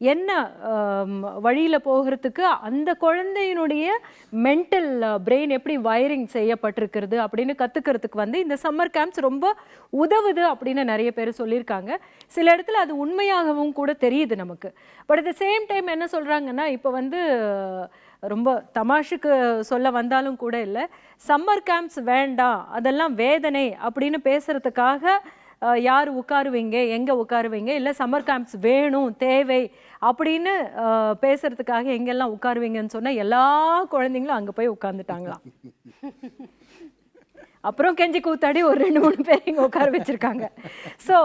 என்ன வழியில் போகிறதுக்கு அந்த குழந்தையினுடைய மென்டல் பிரெயின் எப்படி வயரிங் செய்யப்பட்டிருக்கிறது அப்படின்னு கற்றுக்கிறதுக்கு வந்து இந்த சம்மர் கேம்ப்ஸ் ரொம்ப உதவுது அப்படின்னு நிறைய பேர் சொல்லியிருக்காங்க. சில இடத்துல அது உண்மையாகவும் கூட தெரியுது நமக்கு. But at the same time என்ன சொல்கிறாங்கன்னா, இப்போ வந்து ரொம்ப தமாஷுக்கு சொல்ல வந்தாலும் கூட இல்லை, சம்மர் கேம்ப்ஸ் வேண்டாம், அதெல்லாம் வேதனை அப்படின்னு பேசுகிறதுக்காக யார் உட்காருவீங்க, எங்கே உட்காருவீங்க, இல்லை சம்மர் கேம்ப்ஸ் வேணும் தேவை அப்படின்னு பேசுறதுக்காக எங்கெல்லாம் உட்காருவீங்கன்னு சொன்னால் எல்லா குழந்தைங்களும் அங்கே போய் உட்காந்துட்டாங்களாம். அப்புறம் கெஞ்சி கூத்தாடி ஒரு 2-3 பேர் இங்கே உட்கார வச்சுருக்காங்க. ஸோ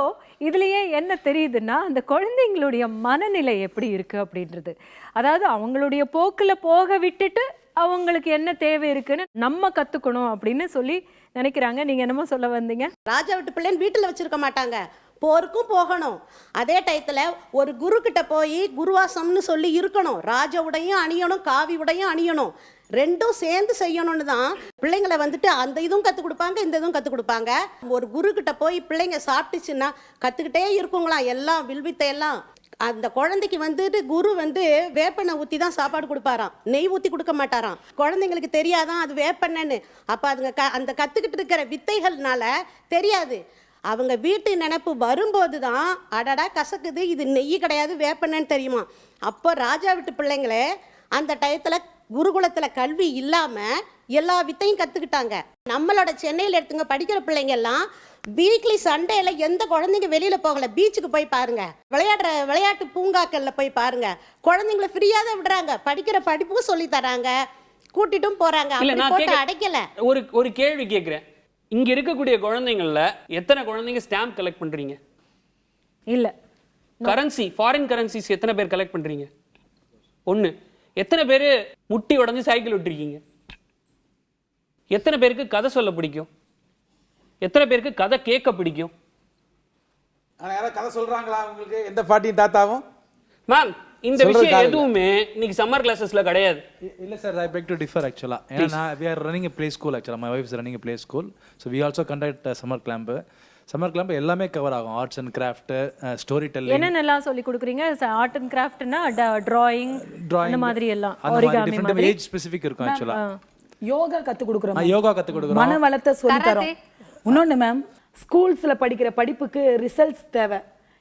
இதுலேயே என்ன தெரியுதுன்னா, அந்த குழந்தைங்களுடைய மனநிலை எப்படி இருக்குது அப்படின்றது, அதாவது அவங்களுடைய போக்கில் போக விட்டுட்டு அவங்களுக்கு என்ன தேவை இருக்குன்னு நம்ம கற்றுக்கணும் அப்படின்னு சொல்லி நினைக்கிறாங்க. நீங்கள் என்னமோ சொல்ல வந்தீங்க? ராஜா விட்டு பிள்ளைன்னு வீட்டில் வச்சுருக்க மாட்டாங்க, போருக்கும் போகணும். அதே டயத்தில் ஒரு குரு கிட்ட போய் குருவாசம்னு சொல்லி இருக்கணும். ராஜ உடையும் அணியணும், காவி உடையும் அணியணும், ரெண்டும் சேர்ந்து செய்யணும்னு தான் பிள்ளைங்களை வந்துட்டு அந்த இதுவும் கற்றுக் கொடுப்பாங்க, இந்த இதுவும் கற்றுக் கொடுப்பாங்க. ஒரு குரு கிட்ட போய் பிள்ளைங்க சாப்பிட்டுச்சுன்னா கற்றுக்கிட்டே இருக்குங்களாம் எல்லாம் வில்வித்தையெல்லாம். அந்த குழந்தைக்கு வந்துட்டு குரு வந்து வேப்பெண்ணெய் ஊற்றி தான் சாப்பாடு கொடுப்பாராம், நெய் ஊற்றி கொடுக்க மாட்டாராம். குழந்தைங்களுக்கு தெரியாதான் அது வேப்பெண்ணெய்ன்னு. அப்போ அதுங்க அந்த கற்றுக்கிட்டு இருக்கிற வித்தைகள்னால தெரியாது. அவங்க வீட்டு நினைப்பு வரும்போது தான் அடடா கசக்குது, இது நெய் கிடையாது வேப்பெண்ணெய்ன்னு தெரியுமா. அப்போ ராஜா வீட்டு பிள்ளைங்களே அந்த டயத்தில் குருகுலத்தில் கல்வி இல்லாமல் எல்லா வித்தையும் கற்றுக்கிட்டாங்க. நம்மளோட சென்னையில் எடுத்துங்க படிக்கிற பிள்ளைங்கெல்லாம் வீக்லி சண்டேல எந்த குழந்தைங்க வெளியில் போகலை, பீச்சுக்கு போய் பாருங்க, விளையாட்டு பூங்காக்களில் போய் பாருங்க, குழந்தைங்கள ஃப்ரீயாக தான் விடுறாங்க, படிக்கிற படிப்பும் சொல்லி தராங்க, கூட்டிட்டும் போகிறாங்க. அடைக்கல. ஒரு கேள்வி கேட்குறேன், இங்க இருக்கக்கூடிய குழந்தைங்கள்ல எத்தனை குழந்தைங்க ஸ்டாம்ப் கலெக்ட் பண்றீங்க? இல்ல. கரன்சி, ஃபாரின் கரன்சிஸ் எத்தனை பேர் கலெக்ட் பண்றீங்க? ஒண்ணு. எத்தனை பேர் முட்டி உடஞ்சு சைக்கிள் விட்டுருக்கீங்க? எத்தனை பேருக்கு கதை சொல்ல பிடிக்கும்? எத்தனை பேருக்கு கதை கேட்க பிடிக்கும்? யாராவது கதை சொல்றாங்களா உங்களுக்கு? எந்த பாட்டியும் தாத்தாவும்? மேம், இந்த விஷயம் எதுவுமே இன்னைக்கு சம்மர் கிளாसेसல கிடையாது. இல்ல sir, I beg to differ actually. ஏன்னா we are running a play school actually. My wife is running a play school. So we also conduct summer camp. Summer clamp எல்லாமே கவர் ஆகும். Arts and craft, story telling. என்னென்னலாம் சொல்லி கொடுக்குறீங்க? ஆர்ட் அண்ட் கிராஃப்ட்னா டிராயிங், இந்த மாதிரி எல்லாம், ஆரிகாமி மாதிரி ஏஜ் ஸ்பெசிஃபிக் இருக்கும் ஆக்சுவலா. யோகா கத்து கொடுக்குறோம் யோகா கற்றுக் கொடுக்குறோம். மன வளத்தை சொல்லி தரோம். இன்னொன்று மேம், ஸ்கூல்ஸில் படிக்கிற படிப்புக்கு ரிசல்ட்ஸ் தேவை.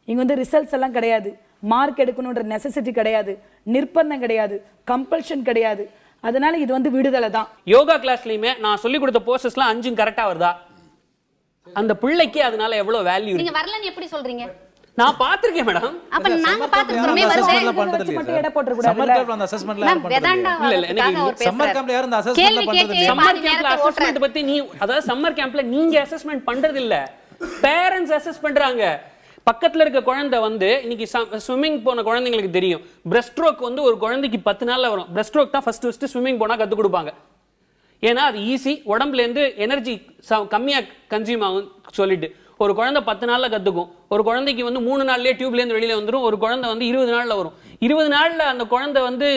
இங்கே வந்து ரிசல்ட்ஸ் எல்லாம் கிடையாது, மார்க் எடுக்கணுன்ற நெசசிட்டி கிடையாது, நிர்பந்தம் கிடையாது, கம்பல்ஷன் கிடையாது. அதனால இது வந்து விடுதலை தான். யோகா கிளாஸ்லயுமே நான் சொல்லி கொடுத்த போஸ்டர்ஸ்லாம் 5 கரெக்டா வருதா? அந்த பிள்ளைக்கு அதனால எவ்வளவு வேல்யூ? நீங்க வரலன்னு எப்படி சொல்றீங்க? நான் பாத்திருக்கேன் மேடம். அப்ப நாங்க பாத்துக்கிறோமே வருது. மட்டும் எடை போட்டு கூடாது. சம்மர் கேம்ப்ல அந்த அசஸ்மென்ட்ல யாரும் பண்றது இல்ல. சம்மர் கேம்ப்ல யாரும் அந்த அசஸ்மென்ட்ல பண்றது இல்ல. சம்மர் கேம்ப்ல அசஸ்மென்ட் பத்தி அதாவது சம்மர் கேம்ப்ல நீங்க அசஸ்மென்ட் பண்றது இல்ல, பேரண்ட்ஸ் அசஸ் பண்றாங்க. பக்கத்துல இருக்க குழந்தை வந்து இன்னைக்கு ஸ்விம்மிங் போன குழந்தைங்களுக்கு தெரியும், பிரஸ்ட் ஸ்ட்ரோக் வந்து ஒரு குழந்தைக்கு 10 நாள்ல வரும். பிரஸ்ட் ஸ்ட்ரோக் தான் ஃபர்ஸ்ட் ஸ்விம்மிங் போனா கத்து கொடுப்பாங்க. ஏன்னா அது ஈஸி, உடம்புல இருந்து எனர்ஜி கம்மியா கன்சியூம் ஆகும் சொல்லிட்டு ஒரு குழந்தை 10 நாள்ல கத்துக்கும். ஒரு குழந்தைக்கு வந்து 3 நாள்லயே டியூப்ல இருந்து வெளியில வந்துடும். ஒரு குழந்தை வந்து 20 நாள்ல வரும். 20 நாள்ல அந்த குழந்தை வந்து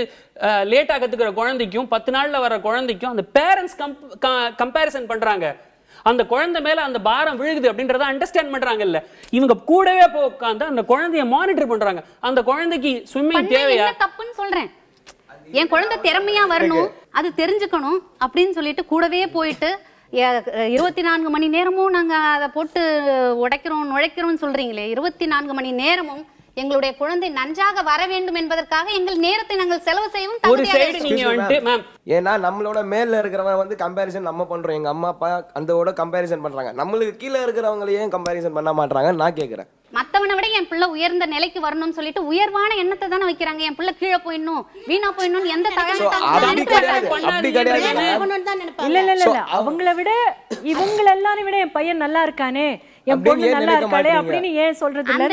லேட்டா கத்துக்கிற குழந்தைக்கும் 10 நாள்ல வர குழந்தைக்கும் அந்த பேரண்ட்ஸ் கம்பேரிசன் பண்றாங்க. அந்த குழந்தை மேல அந்த பாரம் விழுகுது அப்படின்றத அண்டர்ஸ்டாண்ட் பண்றாங்கல்ல. இவங்க கூடவே போய் உட்கார்ந்து அந்த குழந்தைய மானிட்டர் பண்றாங்க. அந்த குழந்தைக்கு ஸ்விம்மிங் தேவையா? தப்புன்னு சொல்றேன். என் குழந்தை திறமையா வரணும், அது தெரிஞ்சுக்கணும் அப்படின்னு சொல்லிட்டு கூடவே போயிட்டு 24 மணி நேரமும் நாங்க அதை போட்டு உடைக்கிறோம் நுழைக்கிறோம்னு சொல்றீங்களே. 24 மணி நேரமும் எங்களுடைய குழந்தை நன்றாக வர வேண்டும் என்பதற்காக எங்கள் நேரத்தை நாங்கள் செலவு செய்வோம். ஒரு சைடு நீங்க வந்து மேம், ஏன்னா நம்மளோட மேல இருக்கிறவங்க வந்து கம்பேரிசன் நம்ம பண்றோம். எங்க அம்மா அப்பா அந்தோட கம்பேரிசன் பண்றாங்க, நம்மளுக்கு கீழே இருக்கிறவங்களே ஏன் கம்பேரிசன் பண்ண மாட்டாங்க நான் கேட்கிறேன். மத்தவனை விட என் பிள்ளை உயர்ந்த நிலைக்கு வரணும்னு சொல்லிட்டு உயர்வான எண்ணத்தை தானே வைக்கிறாங்க. என் பிள்ளை கீழே போயிடணும், வீணா போயிடணும் எந்த இல்ல அவங்கள விட இவங்க எல்லாரும் விட என் பையன் நல்லா இருக்கானே, என் பொண்ணு நல்லா இருக்காளே அப்படின்னு ஏன் சொல்றது இல்ல?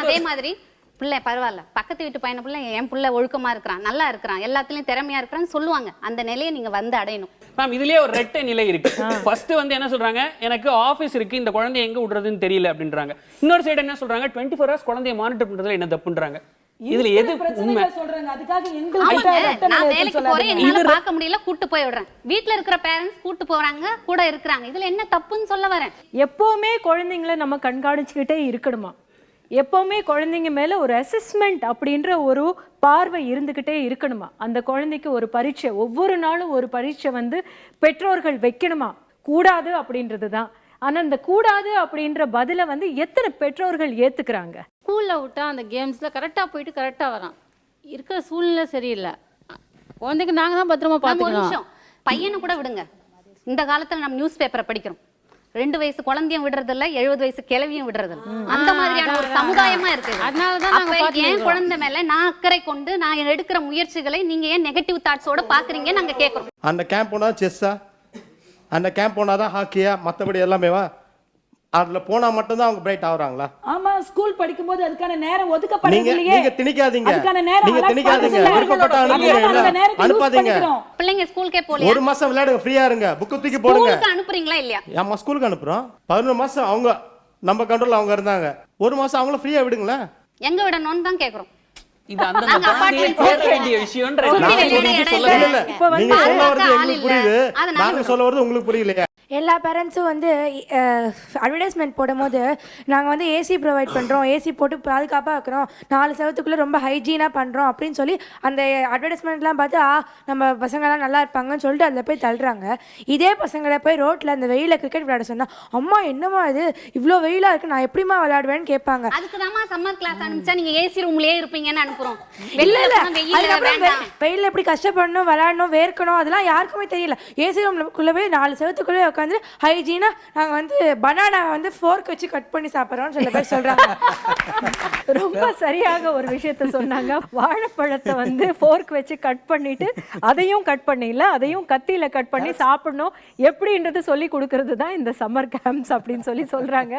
அதே மாதிரி பிள்ளை பரவாயில்ல, பக்கத்து வீட்டு பையனை பிள்ளை என் பிள்ளை ஒழுக்கமா இருக்கிறான், நல்லா இருக்கிறான், எல்லாத்துலயும் திறமையா இருக்கிறான்னு சொல்லுவாங்க. அந்த நிலையை நீங்க வந்து அடையணும். மேம் இதுலயே ஒரு ரெட்டை நிலை இருக்கு. ஃபர்ஸ்ட் வந்து என்ன சொல்றாங்க, எனக்கு ஆபீஸ் இருக்கு, இந்த குழந்தைய எங்க விடுறதுன்னு தெரியல அப்படின்றாங்க. இன்னொரு சைடு என்ன சொல்றாங்க, 24 hours குழந்தைய மானிட்டர் பண்றதுல என்ன தப்புன்றாங்க. இதுல எது உண்மை? சொல்றாங்க அதுக்காக நான் வேலைக்கு போறேன், என்னால பார்க்க முடியல, கூட்டு போய் விடுறேன். வீட்ல இருக்கிற பேரண்ட்ஸ் கூட்டு போறாங்க, கூட இருக்கிறாங்க. இதுல என்ன தப்புன்னு சொல்ல வரேன். எப்பவுமே குழந்தைங்களை நம்ம கண்காணிச்சுக்கிட்டே இருக்கணுமா? எப்பவுமே குழந்தைங்க மேல ஒரு அசஸ்மெண்ட் அப்படின்ற ஒரு பார்வை இருந்துகிட்டே இருக்கணுமா? அந்த குழந்தைக்கு ஒரு பரீட்சை, ஒவ்வொரு நாளும் ஒரு பரீட்சை வந்து பெற்றோர்கள் வைக்கணுமா? கூடாது அப்படின்றது தான். ஆனா இந்த கூடாது அப்படின்ற பதில வந்து எத்தனை பெற்றோர்கள் ஏத்துக்கிறாங்க? ஸ்கூல்ல விட்டா அந்த கேம்ஸ்ல கரெக்டா போயிட்டு கரெக்டா வரான். இருக்கிற சூழ்நிலை சரியில்லை, குழந்தைக்கு நாங்க தான் பத்திரமா பார்த்துக்கணும். பையனை கூட விடுங்க, இந்த காலத்துல நம்ம நியூஸ் பேப்பரை படிக்கிறோம். 2 வயசு குழந்தையும் விடுறது இல்ல, 70 வயசு கிழவியும் விடுறது இல்ல. அந்த மாதிரியான ஒரு சமுதாயமா இருக்கு. அதனாலதான் என் குழந்தை மேல நான் அக்கறை கொண்டு நான் எடுக்கிற முயற்சிகளை நீங்க ஏன் நெகட்டிவ் தாட்ஸோட பாக்குறீங்க நாங்க கேட்கறோம். அந்த கேம்ப் போனா செஸ்ஸா, அந்த கேம்ப் போனாதான் ஹாக்கியா, மற்றபடி எல்லாமேவா? அதுல போனா மட்டும் தான் அவங்க பிரைட் ஆகுறாங்களா? ஆமா, ஸ்கூல் படிக்கும்போது அதுக்கான நேரம் ஒதுக்கப்படுறதில்லையே. நீங்க திணிக்காதீங்க, அதுக்கான நேரம் நீங்க திணிக்காதீங்க, விருப்பப்பட்ட அனுப்பாதீங்க. பிள்ளைங்க ஸ்கூலுக்கே போல ஒரு மாசம் விளையாடுங்க, ஃப்ரீயா இருங்க, புக் தூக்கி போடுங்க. ஸ்கூலுக்கு அனுப்புறீங்களா இல்லையா? ஆமா ஸ்கூலுக்கு அனுப்புறோம். 11 மாசம் அவங்க நம்ம கண்ட்ரோல்ல அவங்க இருந்தாங்க, ஒரு மாசம் அவங்கள ஃப்ரீயா விடுங்களா? எங்க விடணும்னு தான் கேக்குறோம். இது அந்த குழந்தையை கேட்க வேண்டிய விஷயம்ன்ற நீங்க சொல்ல வரது எங்களுக்கு புரியுது, நாங்க சொல்ல வரது உங்களுக்கு புரியலையா? எல்லா பேரண்ட்ஸும் வந்து அட்வர்டைஸ்மெண்ட் போடும்போது நாங்கள் வந்து ஏசி ப்ரொவைட் பண்ணுறோம், ஏசி போட்டு பாதுகாப்பாக வைக்கிறோம், 4 செவத்துக்குள்ளே ரொம்ப ஹைஜீனாக பண்ணுறோம் அப்படின்னு சொல்லி அந்த அட்வர்டைஸ்மெண்ட்லாம் பார்த்து நம்ம பசங்கள்லாம் நல்லா இருப்பாங்கன்னு சொல்லிட்டு அதில் போய் தள்ளுறாங்க. இதே பசங்களை போய் ரோட்டில் அந்த வெயிலில் கிரிக்கெட் விளையாட சொன்னால், அம்மா என்னம்மா இது இவ்வளோ வெயிலாக இருக்குது, நான் எப்படிமா விளையாடுவேன்னு கேட்பாங்க. அதுக்கு தான் சம்மர் கிளாஸ் அனுப்பிச்சா நீங்கள் ஏசி ரூம்லேயே இருப்பீங்கன்னு அனுப்புகிறோம். வெயிலில் எப்படி கஷ்டப்படணும், விளையாடணும், வேர்க்கணும், அதெல்லாம் யாருக்குமே தெரியல. ஏசி ரூம்குள்ளே போய் 4 செவத்துக்குள்ளே உட்காந்து ஹைஜீனா நாங்க வந்து பனானா வந்து ஃபோர்க் வச்சு கட் பண்ணி சாப்பிடுறோம் சில பேர் சொல்றாங்க. ரொம்ப சரியாக ஒரு விஷயத்த சொன்னாங்க. வாழைப்பழத்தை வந்து ஃபோர்க் வச்சு கட் பண்ணிட்டு அதையும் கட் பண்ணிடல, அதையும் கத்தியில கட் பண்ணி சாப்பிடணும் எப்படின்றது சொல்லி கொடுக்கறது தான் இந்த சம்மர் கேம்ப்ஸ் அப்படின்னு சொல்லி சொல்றாங்க.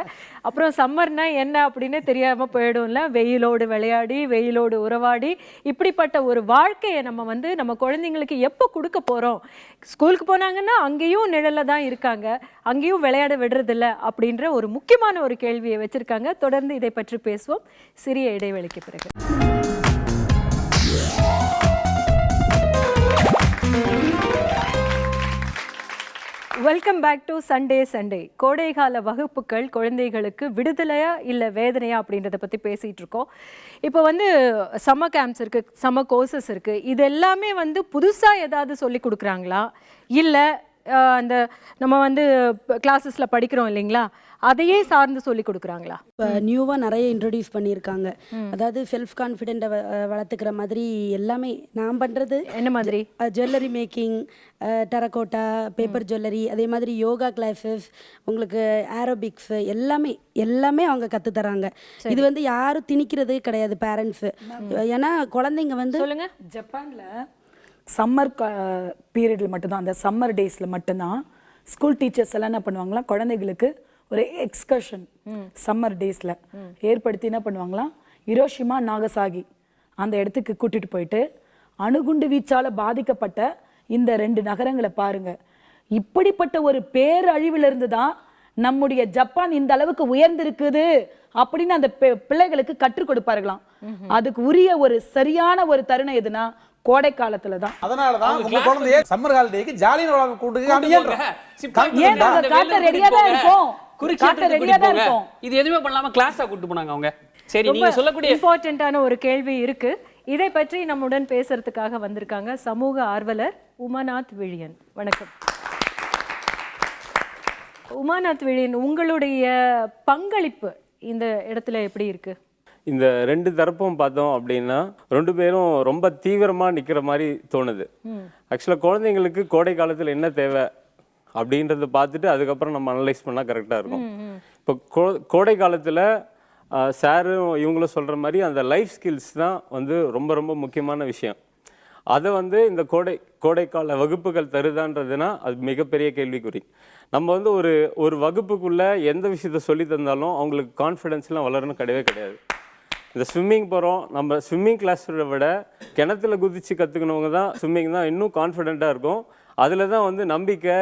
அப்புறம் சம்மர்னா என்ன அப்படின்னு தெரியாம போயிடும்ல, வெயிலோடு விளையாடி வெயிலோடு உறவாடி இப்படிப்பட்ட ஒரு வாழ்க்கையை நம்ம வந்து நம்ம குழந்தைங்களுக்கு எப்போ கொடுக்க போறோம்? ஸ்கூலுக்கு போனாங்கன்னா அங்கேயும் நிழல்ல தான் இருக்காங்க, அங்கேயும் விளையாட விடுறதில்ல அப்படின்ற ஒரு முக்கியமான ஒரு கேள்வியை வச்சிருக்காங்க. தொடர்ந்து இதை பற்றி பேசுவோம் சிறிய இடைவெளிக்கு பிறகு. Welcome back to Sunday. கோடைகால வகுப்புகள் குழந்தைகளுக்கு விடுதலையா இல்லை வேதனையா அப்படின்றத பற்றி பேசிகிட்டு இருக்கோம். இப்போ வந்து சம்மர் கேம்ப்ஸ் இருக்குது, சம்மர் கோர்சஸ் இருக்குது. இது எல்லாமே வந்து புதுசாக ஏதாவது சொல்லி கொடுக்குறாங்களா, இல்லை அந்த நம்ம வந்து கிளாஸஸில் படிக்கிறோம் இல்லைங்களா, அதையே சார்ந்து சொல்லி கொடுக்குறாங்களா? இப்போ நியூவாக நிறைய இன்ட்ரடியூஸ் பண்ணியிருக்காங்க. அதாவது செல்ஃப் கான்ஃபிடென்ட்டை வளர்த்துக்கிற மாதிரி எல்லாமே நான் பண்ணுறது. என்ன மாதிரி? Jewellery making, terracotta, paper jewellery, அதே மாதிரி யோகா கிளாஸஸ், உங்களுக்கு ஏரோபிக்ஸு, எல்லாமே அவங்க கற்றுத்தராங்க. இது வந்து யாரும் திணிக்கிறதே கிடையாது பேரண்ட்ஸு. ஏன்னா குழந்தைங்க வந்து சொல்லுங்க, ஜப்பானில் சம்மர் பீரியடில் மட்டும்தான், அந்த சம்மர் டேஸில் மட்டும்தான் ஸ்கூல் டீச்சர்ஸ் எல்லாம் என்ன பண்ணுவாங்களா, குழந்தைகளுக்கு ஒரு எக்ஸ்கர்ஷன் சம்மர் டேஸில் ஏற்படுத்தி என்ன பண்ணுவாங்களாம், ஹிரோஷிமா நாகசாகி அந்த இடத்துக்கு கூட்டிட்டு போயிட்டு அணுகுண்டு வீச்சால் பாதிக்கப்பட்ட இந்த 2 நகரங்களை பாருங்க. இப்படிப்பட்ட ஒரு பேரழிவிலிருந்து தான் நம்முடைய ஜப்பான் இந்த அளவுக்கு உயர்ந்திருக்குது அப்படின்னு அந்த பிள்ளைகளுக்கு கற்றுக் கொடுப்பார்களாம். அதுக்கு உரிய ஒரு சரியான ஒரு தருணம் எதுனா கோடை காலத்துல தான். அதனால தான் உங்க குழந்தைய சம்மர் ஹாலிடேக்கு ஜாலியான உலக கூட்டுங்க. ஏன் நாங்க காட்ட ரெடியா தான் இருக்கோம், காட்ட ரெடியா தான் இருக்கோம். இது எதுவுமே பண்ணாம கிளாஸா கூட்டி போனாங்க அவங்க. சரி, நீங்க சொல்லக்கூடிய இம்பார்ட்டன்ட்டான ஒரு கேள்வி இருக்கு. இதை பற்றி நம்முடன் பேசுறதுக்காக வந்திருக்காங்க சமூக ஆர்வலர் உமாநாத் விழியன். வணக்கம் உமாநாத் விழியன், உங்களுடைய பங்களிப்பு இந்த இடத்துல எப்படி இருக்கு? இந்த 2 தரப்பும் பார்த்தோம் அப்படின்னா 2 பேரும் ரொம்ப தீவிரமாக நிற்கிற மாதிரி தோணுது. ஆக்சுவலாக குழந்தைங்களுக்கு கோடை காலத்தில் என்ன தேவை அப்படின்றத பார்த்துட்டு அதுக்கப்புறம் நம்ம அனலைஸ் பண்ணால் கரெக்டாக இருக்கும். இப்போ கோடை காலத்தில் சாரும் இவங்களும் சொல்கிற மாதிரி அந்த லைஃப் ஸ்கில்ஸ் தான் வந்து ரொம்ப ரொம்ப முக்கியமான விஷயம். அதை வந்து இந்த கோடைக்கால வகுப்புகள் தருதான்றதுனா அது மிகப்பெரிய கேள்விக்குறி. நம்ம வந்து ஒரு வகுப்புக்குள்ளே எந்த விஷயத்த சொல்லி தந்தாலும் அவங்களுக்கு கான்ஃபிடென்ஸ்லாம் வளரணும் கிடையாது. இந்த ஸ்விம்மிங் போகிறோம், நம்ம ஸ்விம்மிங் கிளாஸோட விட கிணத்துல குதித்து கற்றுக்கணவங்க தான் ஸ்விம்மிங் தான் இன்னும் கான்ஃபிடெண்ட்டாக இருக்கும். அதில் தான் வந்து நம்பிக்கை,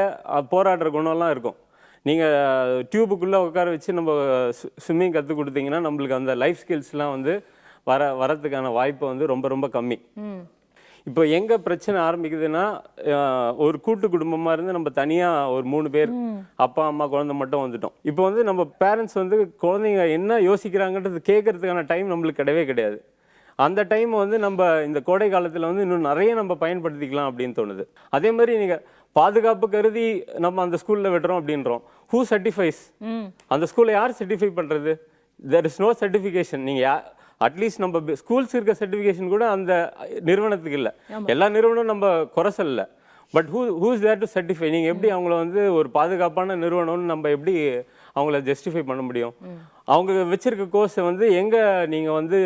போராடுற குணம்லாம் இருக்கும். நீங்கள் டியூபுக்குள்ளே உட்கார வச்சு நம்ம ஸ்விம்மிங் கற்றுக் கொடுத்தீங்கன்னா நம்மளுக்கு அந்த லைஃப் ஸ்கில்ஸ்லாம் வந்து வரத்துக்கான வாய்ப்பு வந்து ரொம்ப ரொம்ப கம்மி. இப்போ எங்கே பிரச்சனை ஆரம்பிக்குதுன்னா, ஒரு கூட்டு குடும்பமாக இருந்து நம்ம தனியாக ஒரு 3 பேர், அப்பா அம்மா குழந்தை மட்டும் வந்துட்டோம். இப்போ வந்து நம்ம பேரண்ட்ஸ் வந்து குழந்தைங்க என்ன யோசிக்கிறாங்கன்றது கேட்கறதுக்கான டைம் நம்மளுக்கு கிடையாது. அந்த டைம் வந்து நம்ம இந்த கோடை காலத்தில் வந்து இன்னும் நிறைய நம்ம பயன்படுத்திக்கலாம் அப்படின்னு தோணுது. அதே மாதிரி நீங்கள் பாதுகாப்பு கருதி நம்ம அந்த ஸ்கூலில் விடுறோம் அப்படின்றோம். Who certifies? அந்த ஸ்கூலை யார் சர்டிஃபை பண்ணுறது? There is no certification. நீங்கள் அட்லீஸ்ட் நம்ம ஸ்கூல்ஸ் இருக்க சர்டிஃபிகேஷன் கூட அந்த நிறுவனத்துக்கு இல்லை. எல்லா நிறுவனம் நம்ம குறை சொல்லல. But who is there to certify? நீங்கள் எப்படி அவங்கள வந்து ஒரு பாதுகாப்பான நிறுவனம்னு நம்ம எப்படி அவங்கள ஜஸ்டிஃபை பண்ண முடியும்? அவங்க வச்சிருக்க கோர்ஸை வந்து எங்கே நீங்கள் வந்து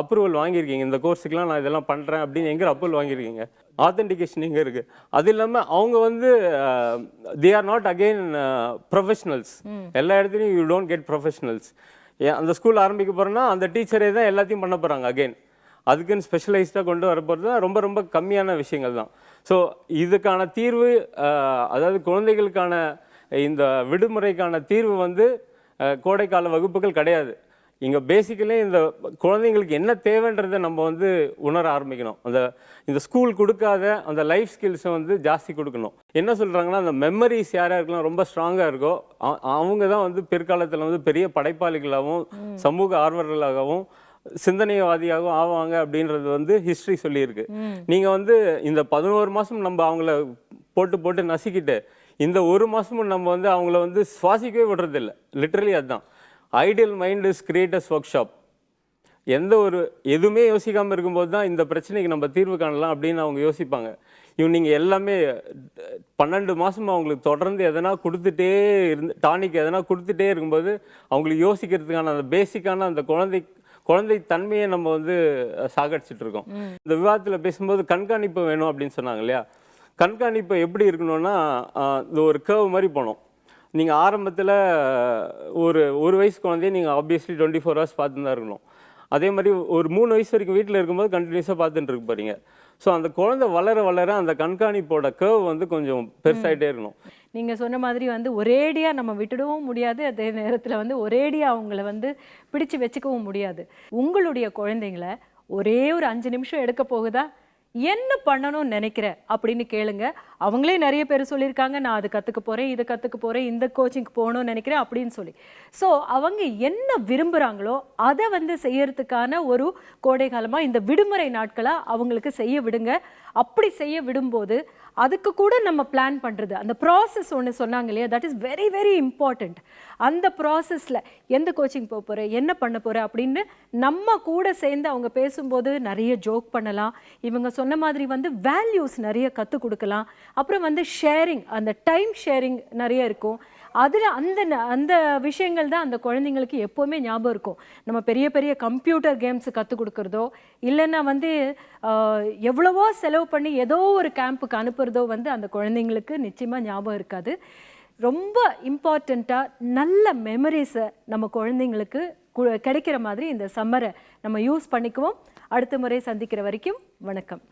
அப்ரூவல் வாங்கியிருக்கீங்க? இந்த கோர்ஸுக்கெலாம் நான் இதெல்லாம் பண்ணுறேன் அப்படின்னு எங்கே அப்ரூவல் வாங்கியிருக்கீங்க? ஆத்தென்டிகேஷன் எங்கே இருக்குது? அது இல்லாமல் அவங்க வந்து they are not again professionals. எல்லா இடத்துலையும் யூ டோன்ட் கெட் ப்ரொஃபஷனல்ஸ். அந்த ஸ்கூல் ஆரம்பிக்க போகிறோன்னா அந்த டீச்சரே தான் எல்லாத்தையும் பண்ண போகிறாங்க. அகெயின் அதுக்குன்னு ஸ்பெஷலைஸ்டாக கொண்டு வர போகிறது தான் ரொம்ப ரொம்ப கம்மியான விஷயங்கள் தான். ஸோ இதுக்கான தீர்வு, அதாவது குழந்தைகளுக்கான இந்த விடுமுறைக்கான தீர்வு வந்து கோடைக்கால வகுப்புகள் கிடையாது. இங்கே பேசிக்கலி இந்த குழந்தைங்களுக்கு என்ன தேவைன்றதை நம்ம வந்து உணர ஆரம்பிக்கணும். இந்த ஸ்கூல் கொடுக்காத அந்த லைஃப் ஸ்கில்ஸை வந்து ஜாஸ்தி கொடுக்கணும். என்ன சொல்கிறாங்கன்னா, அந்த மெமரிஸ் யாருக்கெல்லாம் ரொம்ப ஸ்ட்ராங்காக இருக்கோ அவங்க தான் வந்து பிற்காலத்தில் வந்து பெரிய படைப்பாளிகளாகவும் சமூக ஆர்வலர்களாகவும் சிந்தனைவாதியாகவும் ஆவாங்க அப்படின்றது வந்து ஹிஸ்ட்ரி சொல்லியிருக்கு. நீங்கள் வந்து இந்த 11 மாதம் நம்ம அவங்கள போட்டு நசுக்கிட்டு இந்த 1 மாதமும் நம்ம வந்து அவங்கள வந்து சுவாசிக்கவே விடுறதில்லை. லிட்ரலி அதுதான் ideal mind is creators work shop. எதுவுமே யோசிக்காமல் இருக்கும்போது தான் இந்த பிரச்சனைக்கு நம்ம தீர்வு காணலாம் அப்படின்னு அவங்க யோசிப்பாங்க. நீங்கள் எல்லாமே 12 மாதம் அவங்களுக்கு தொடர்ந்து எதனா கொடுத்துட்டே டானிக் எதனா கொடுத்துட்டே இருக்கும்போது அவங்களுக்கு யோசிக்கிறதுக்கான அந்த பேசிக்கான அந்த குழந்தை தன்மையை நம்ம வந்து சாகடிச்சிட்டு இருக்கோம். இந்த விவாதத்தில் பேசும்போது கண்காணிப்பு வேணும் அப்படின்னு சொன்னாங்க இல்லையா? கண்காணிப்பு எப்படி இருக்கணும்னா, இந்த ஒரு கர்வ் மாதிரி போனோம். நீங்கள் ஆரம்பத்தில் ஒரு வயசு குழந்தைய நீங்கள் ஆப்வியஸ்லி 24 hours பார்த்து தான் இருக்கணும். அதே மாதிரி ஒரு 3 வயசு வரைக்கும் வீட்டில் இருக்கும்போது கண்டினியூஸாக பார்த்துட்டு இருக்க போகிறீங்க. ஸோ அந்த குழந்தை வளர அந்த கண்காணிப்போட கர்வ் வந்து கொஞ்சம் பெருசாகிட்டே இருக்கணும். நீங்கள் சொன்ன மாதிரி வந்து ஒரேடியாக நம்ம விட்டுடவும் முடியாது, அதே நேரத்தில் வந்து ஒரேடியாக அவங்கள வந்து பிடிச்சு வச்சுக்கவும் முடியாது. உங்களுடைய குழந்தைங்கள ஒரே ஒரு 5 நிமிஷம் எடுக்க போகுதா, என்ன பண்ணணும்னு நினைக்கிற அப்படின்னு கேளுங்க. அவங்களே நிறைய பேர் சொல்லியிருக்காங்க, நான் அது கற்றுக்க போகிறேன், இதை கற்றுக்க போகிறேன், இந்த கோச்சிங்க்கு போகணும்னு நினைக்கிறேன் அப்படின்னு சொல்லி. ஸோ அவங்க என்ன விரும்புகிறாங்களோ அதை வந்து செய்யறதுக்கான ஒரு கோடை காலமாக இந்த விடுமுறை நாட்களாக அவங்களுக்கு செய்ய விடுங்க. அப்படி செய்ய விடும்போது அதுக்கு கூட நம்ம பிளான் பண்ணுறது, அந்த ப்ராசஸ் ஒன்று சொன்னாங்க இல்லையா, that is very very important. அந்த ப்ராசஸில் எந்த கோச்சிங் போக போகிறேன், என்ன பண்ண போகிறேன் அப்படின்னு நம்ம கூட சேர்ந்து அவங்க பேசும்போது நிறைய ஜோக் பண்ணலாம். இவங்க சொன்ன மாதிரி வந்து வேல்யூஸ் நிறைய கற்றுக் கொடுக்கலாம். அப்புறம் வந்து ஷேரிங், அந்த டைம் ஷேரிங் நிறைய இருக்கும். அதில் அந்த விஷயங்கள் தான் அந்த குழந்தைங்களுக்கு எப்போவுமே ஞாபகம் இருக்கும். நம்ம பெரிய பெரிய கம்ப்யூட்டர் கேம்ஸ் கற்றுக் கொடுக்குறதோ இல்லைன்னா வந்து எவ்வளவோ செலவு பண்ணி ஏதோ ஒரு கேம்புக்கு அனுப்புறதோ வந்து அந்த குழந்தைங்களுக்கு நிச்சயமாக ஞாபகம் இருக்காது. ரொம்ப இம்பார்ட்டண்ட்டாக நல்ல மெமரிஸை நம்ம குழந்தைங்களுக்கு கிடைக்கிற மாதிரி இந்த சம்மரை நம்ம யூஸ் பண்ணிக்குவோம். அடுத்த முறை சந்திக்கிற வரைக்கும் வணக்கம்.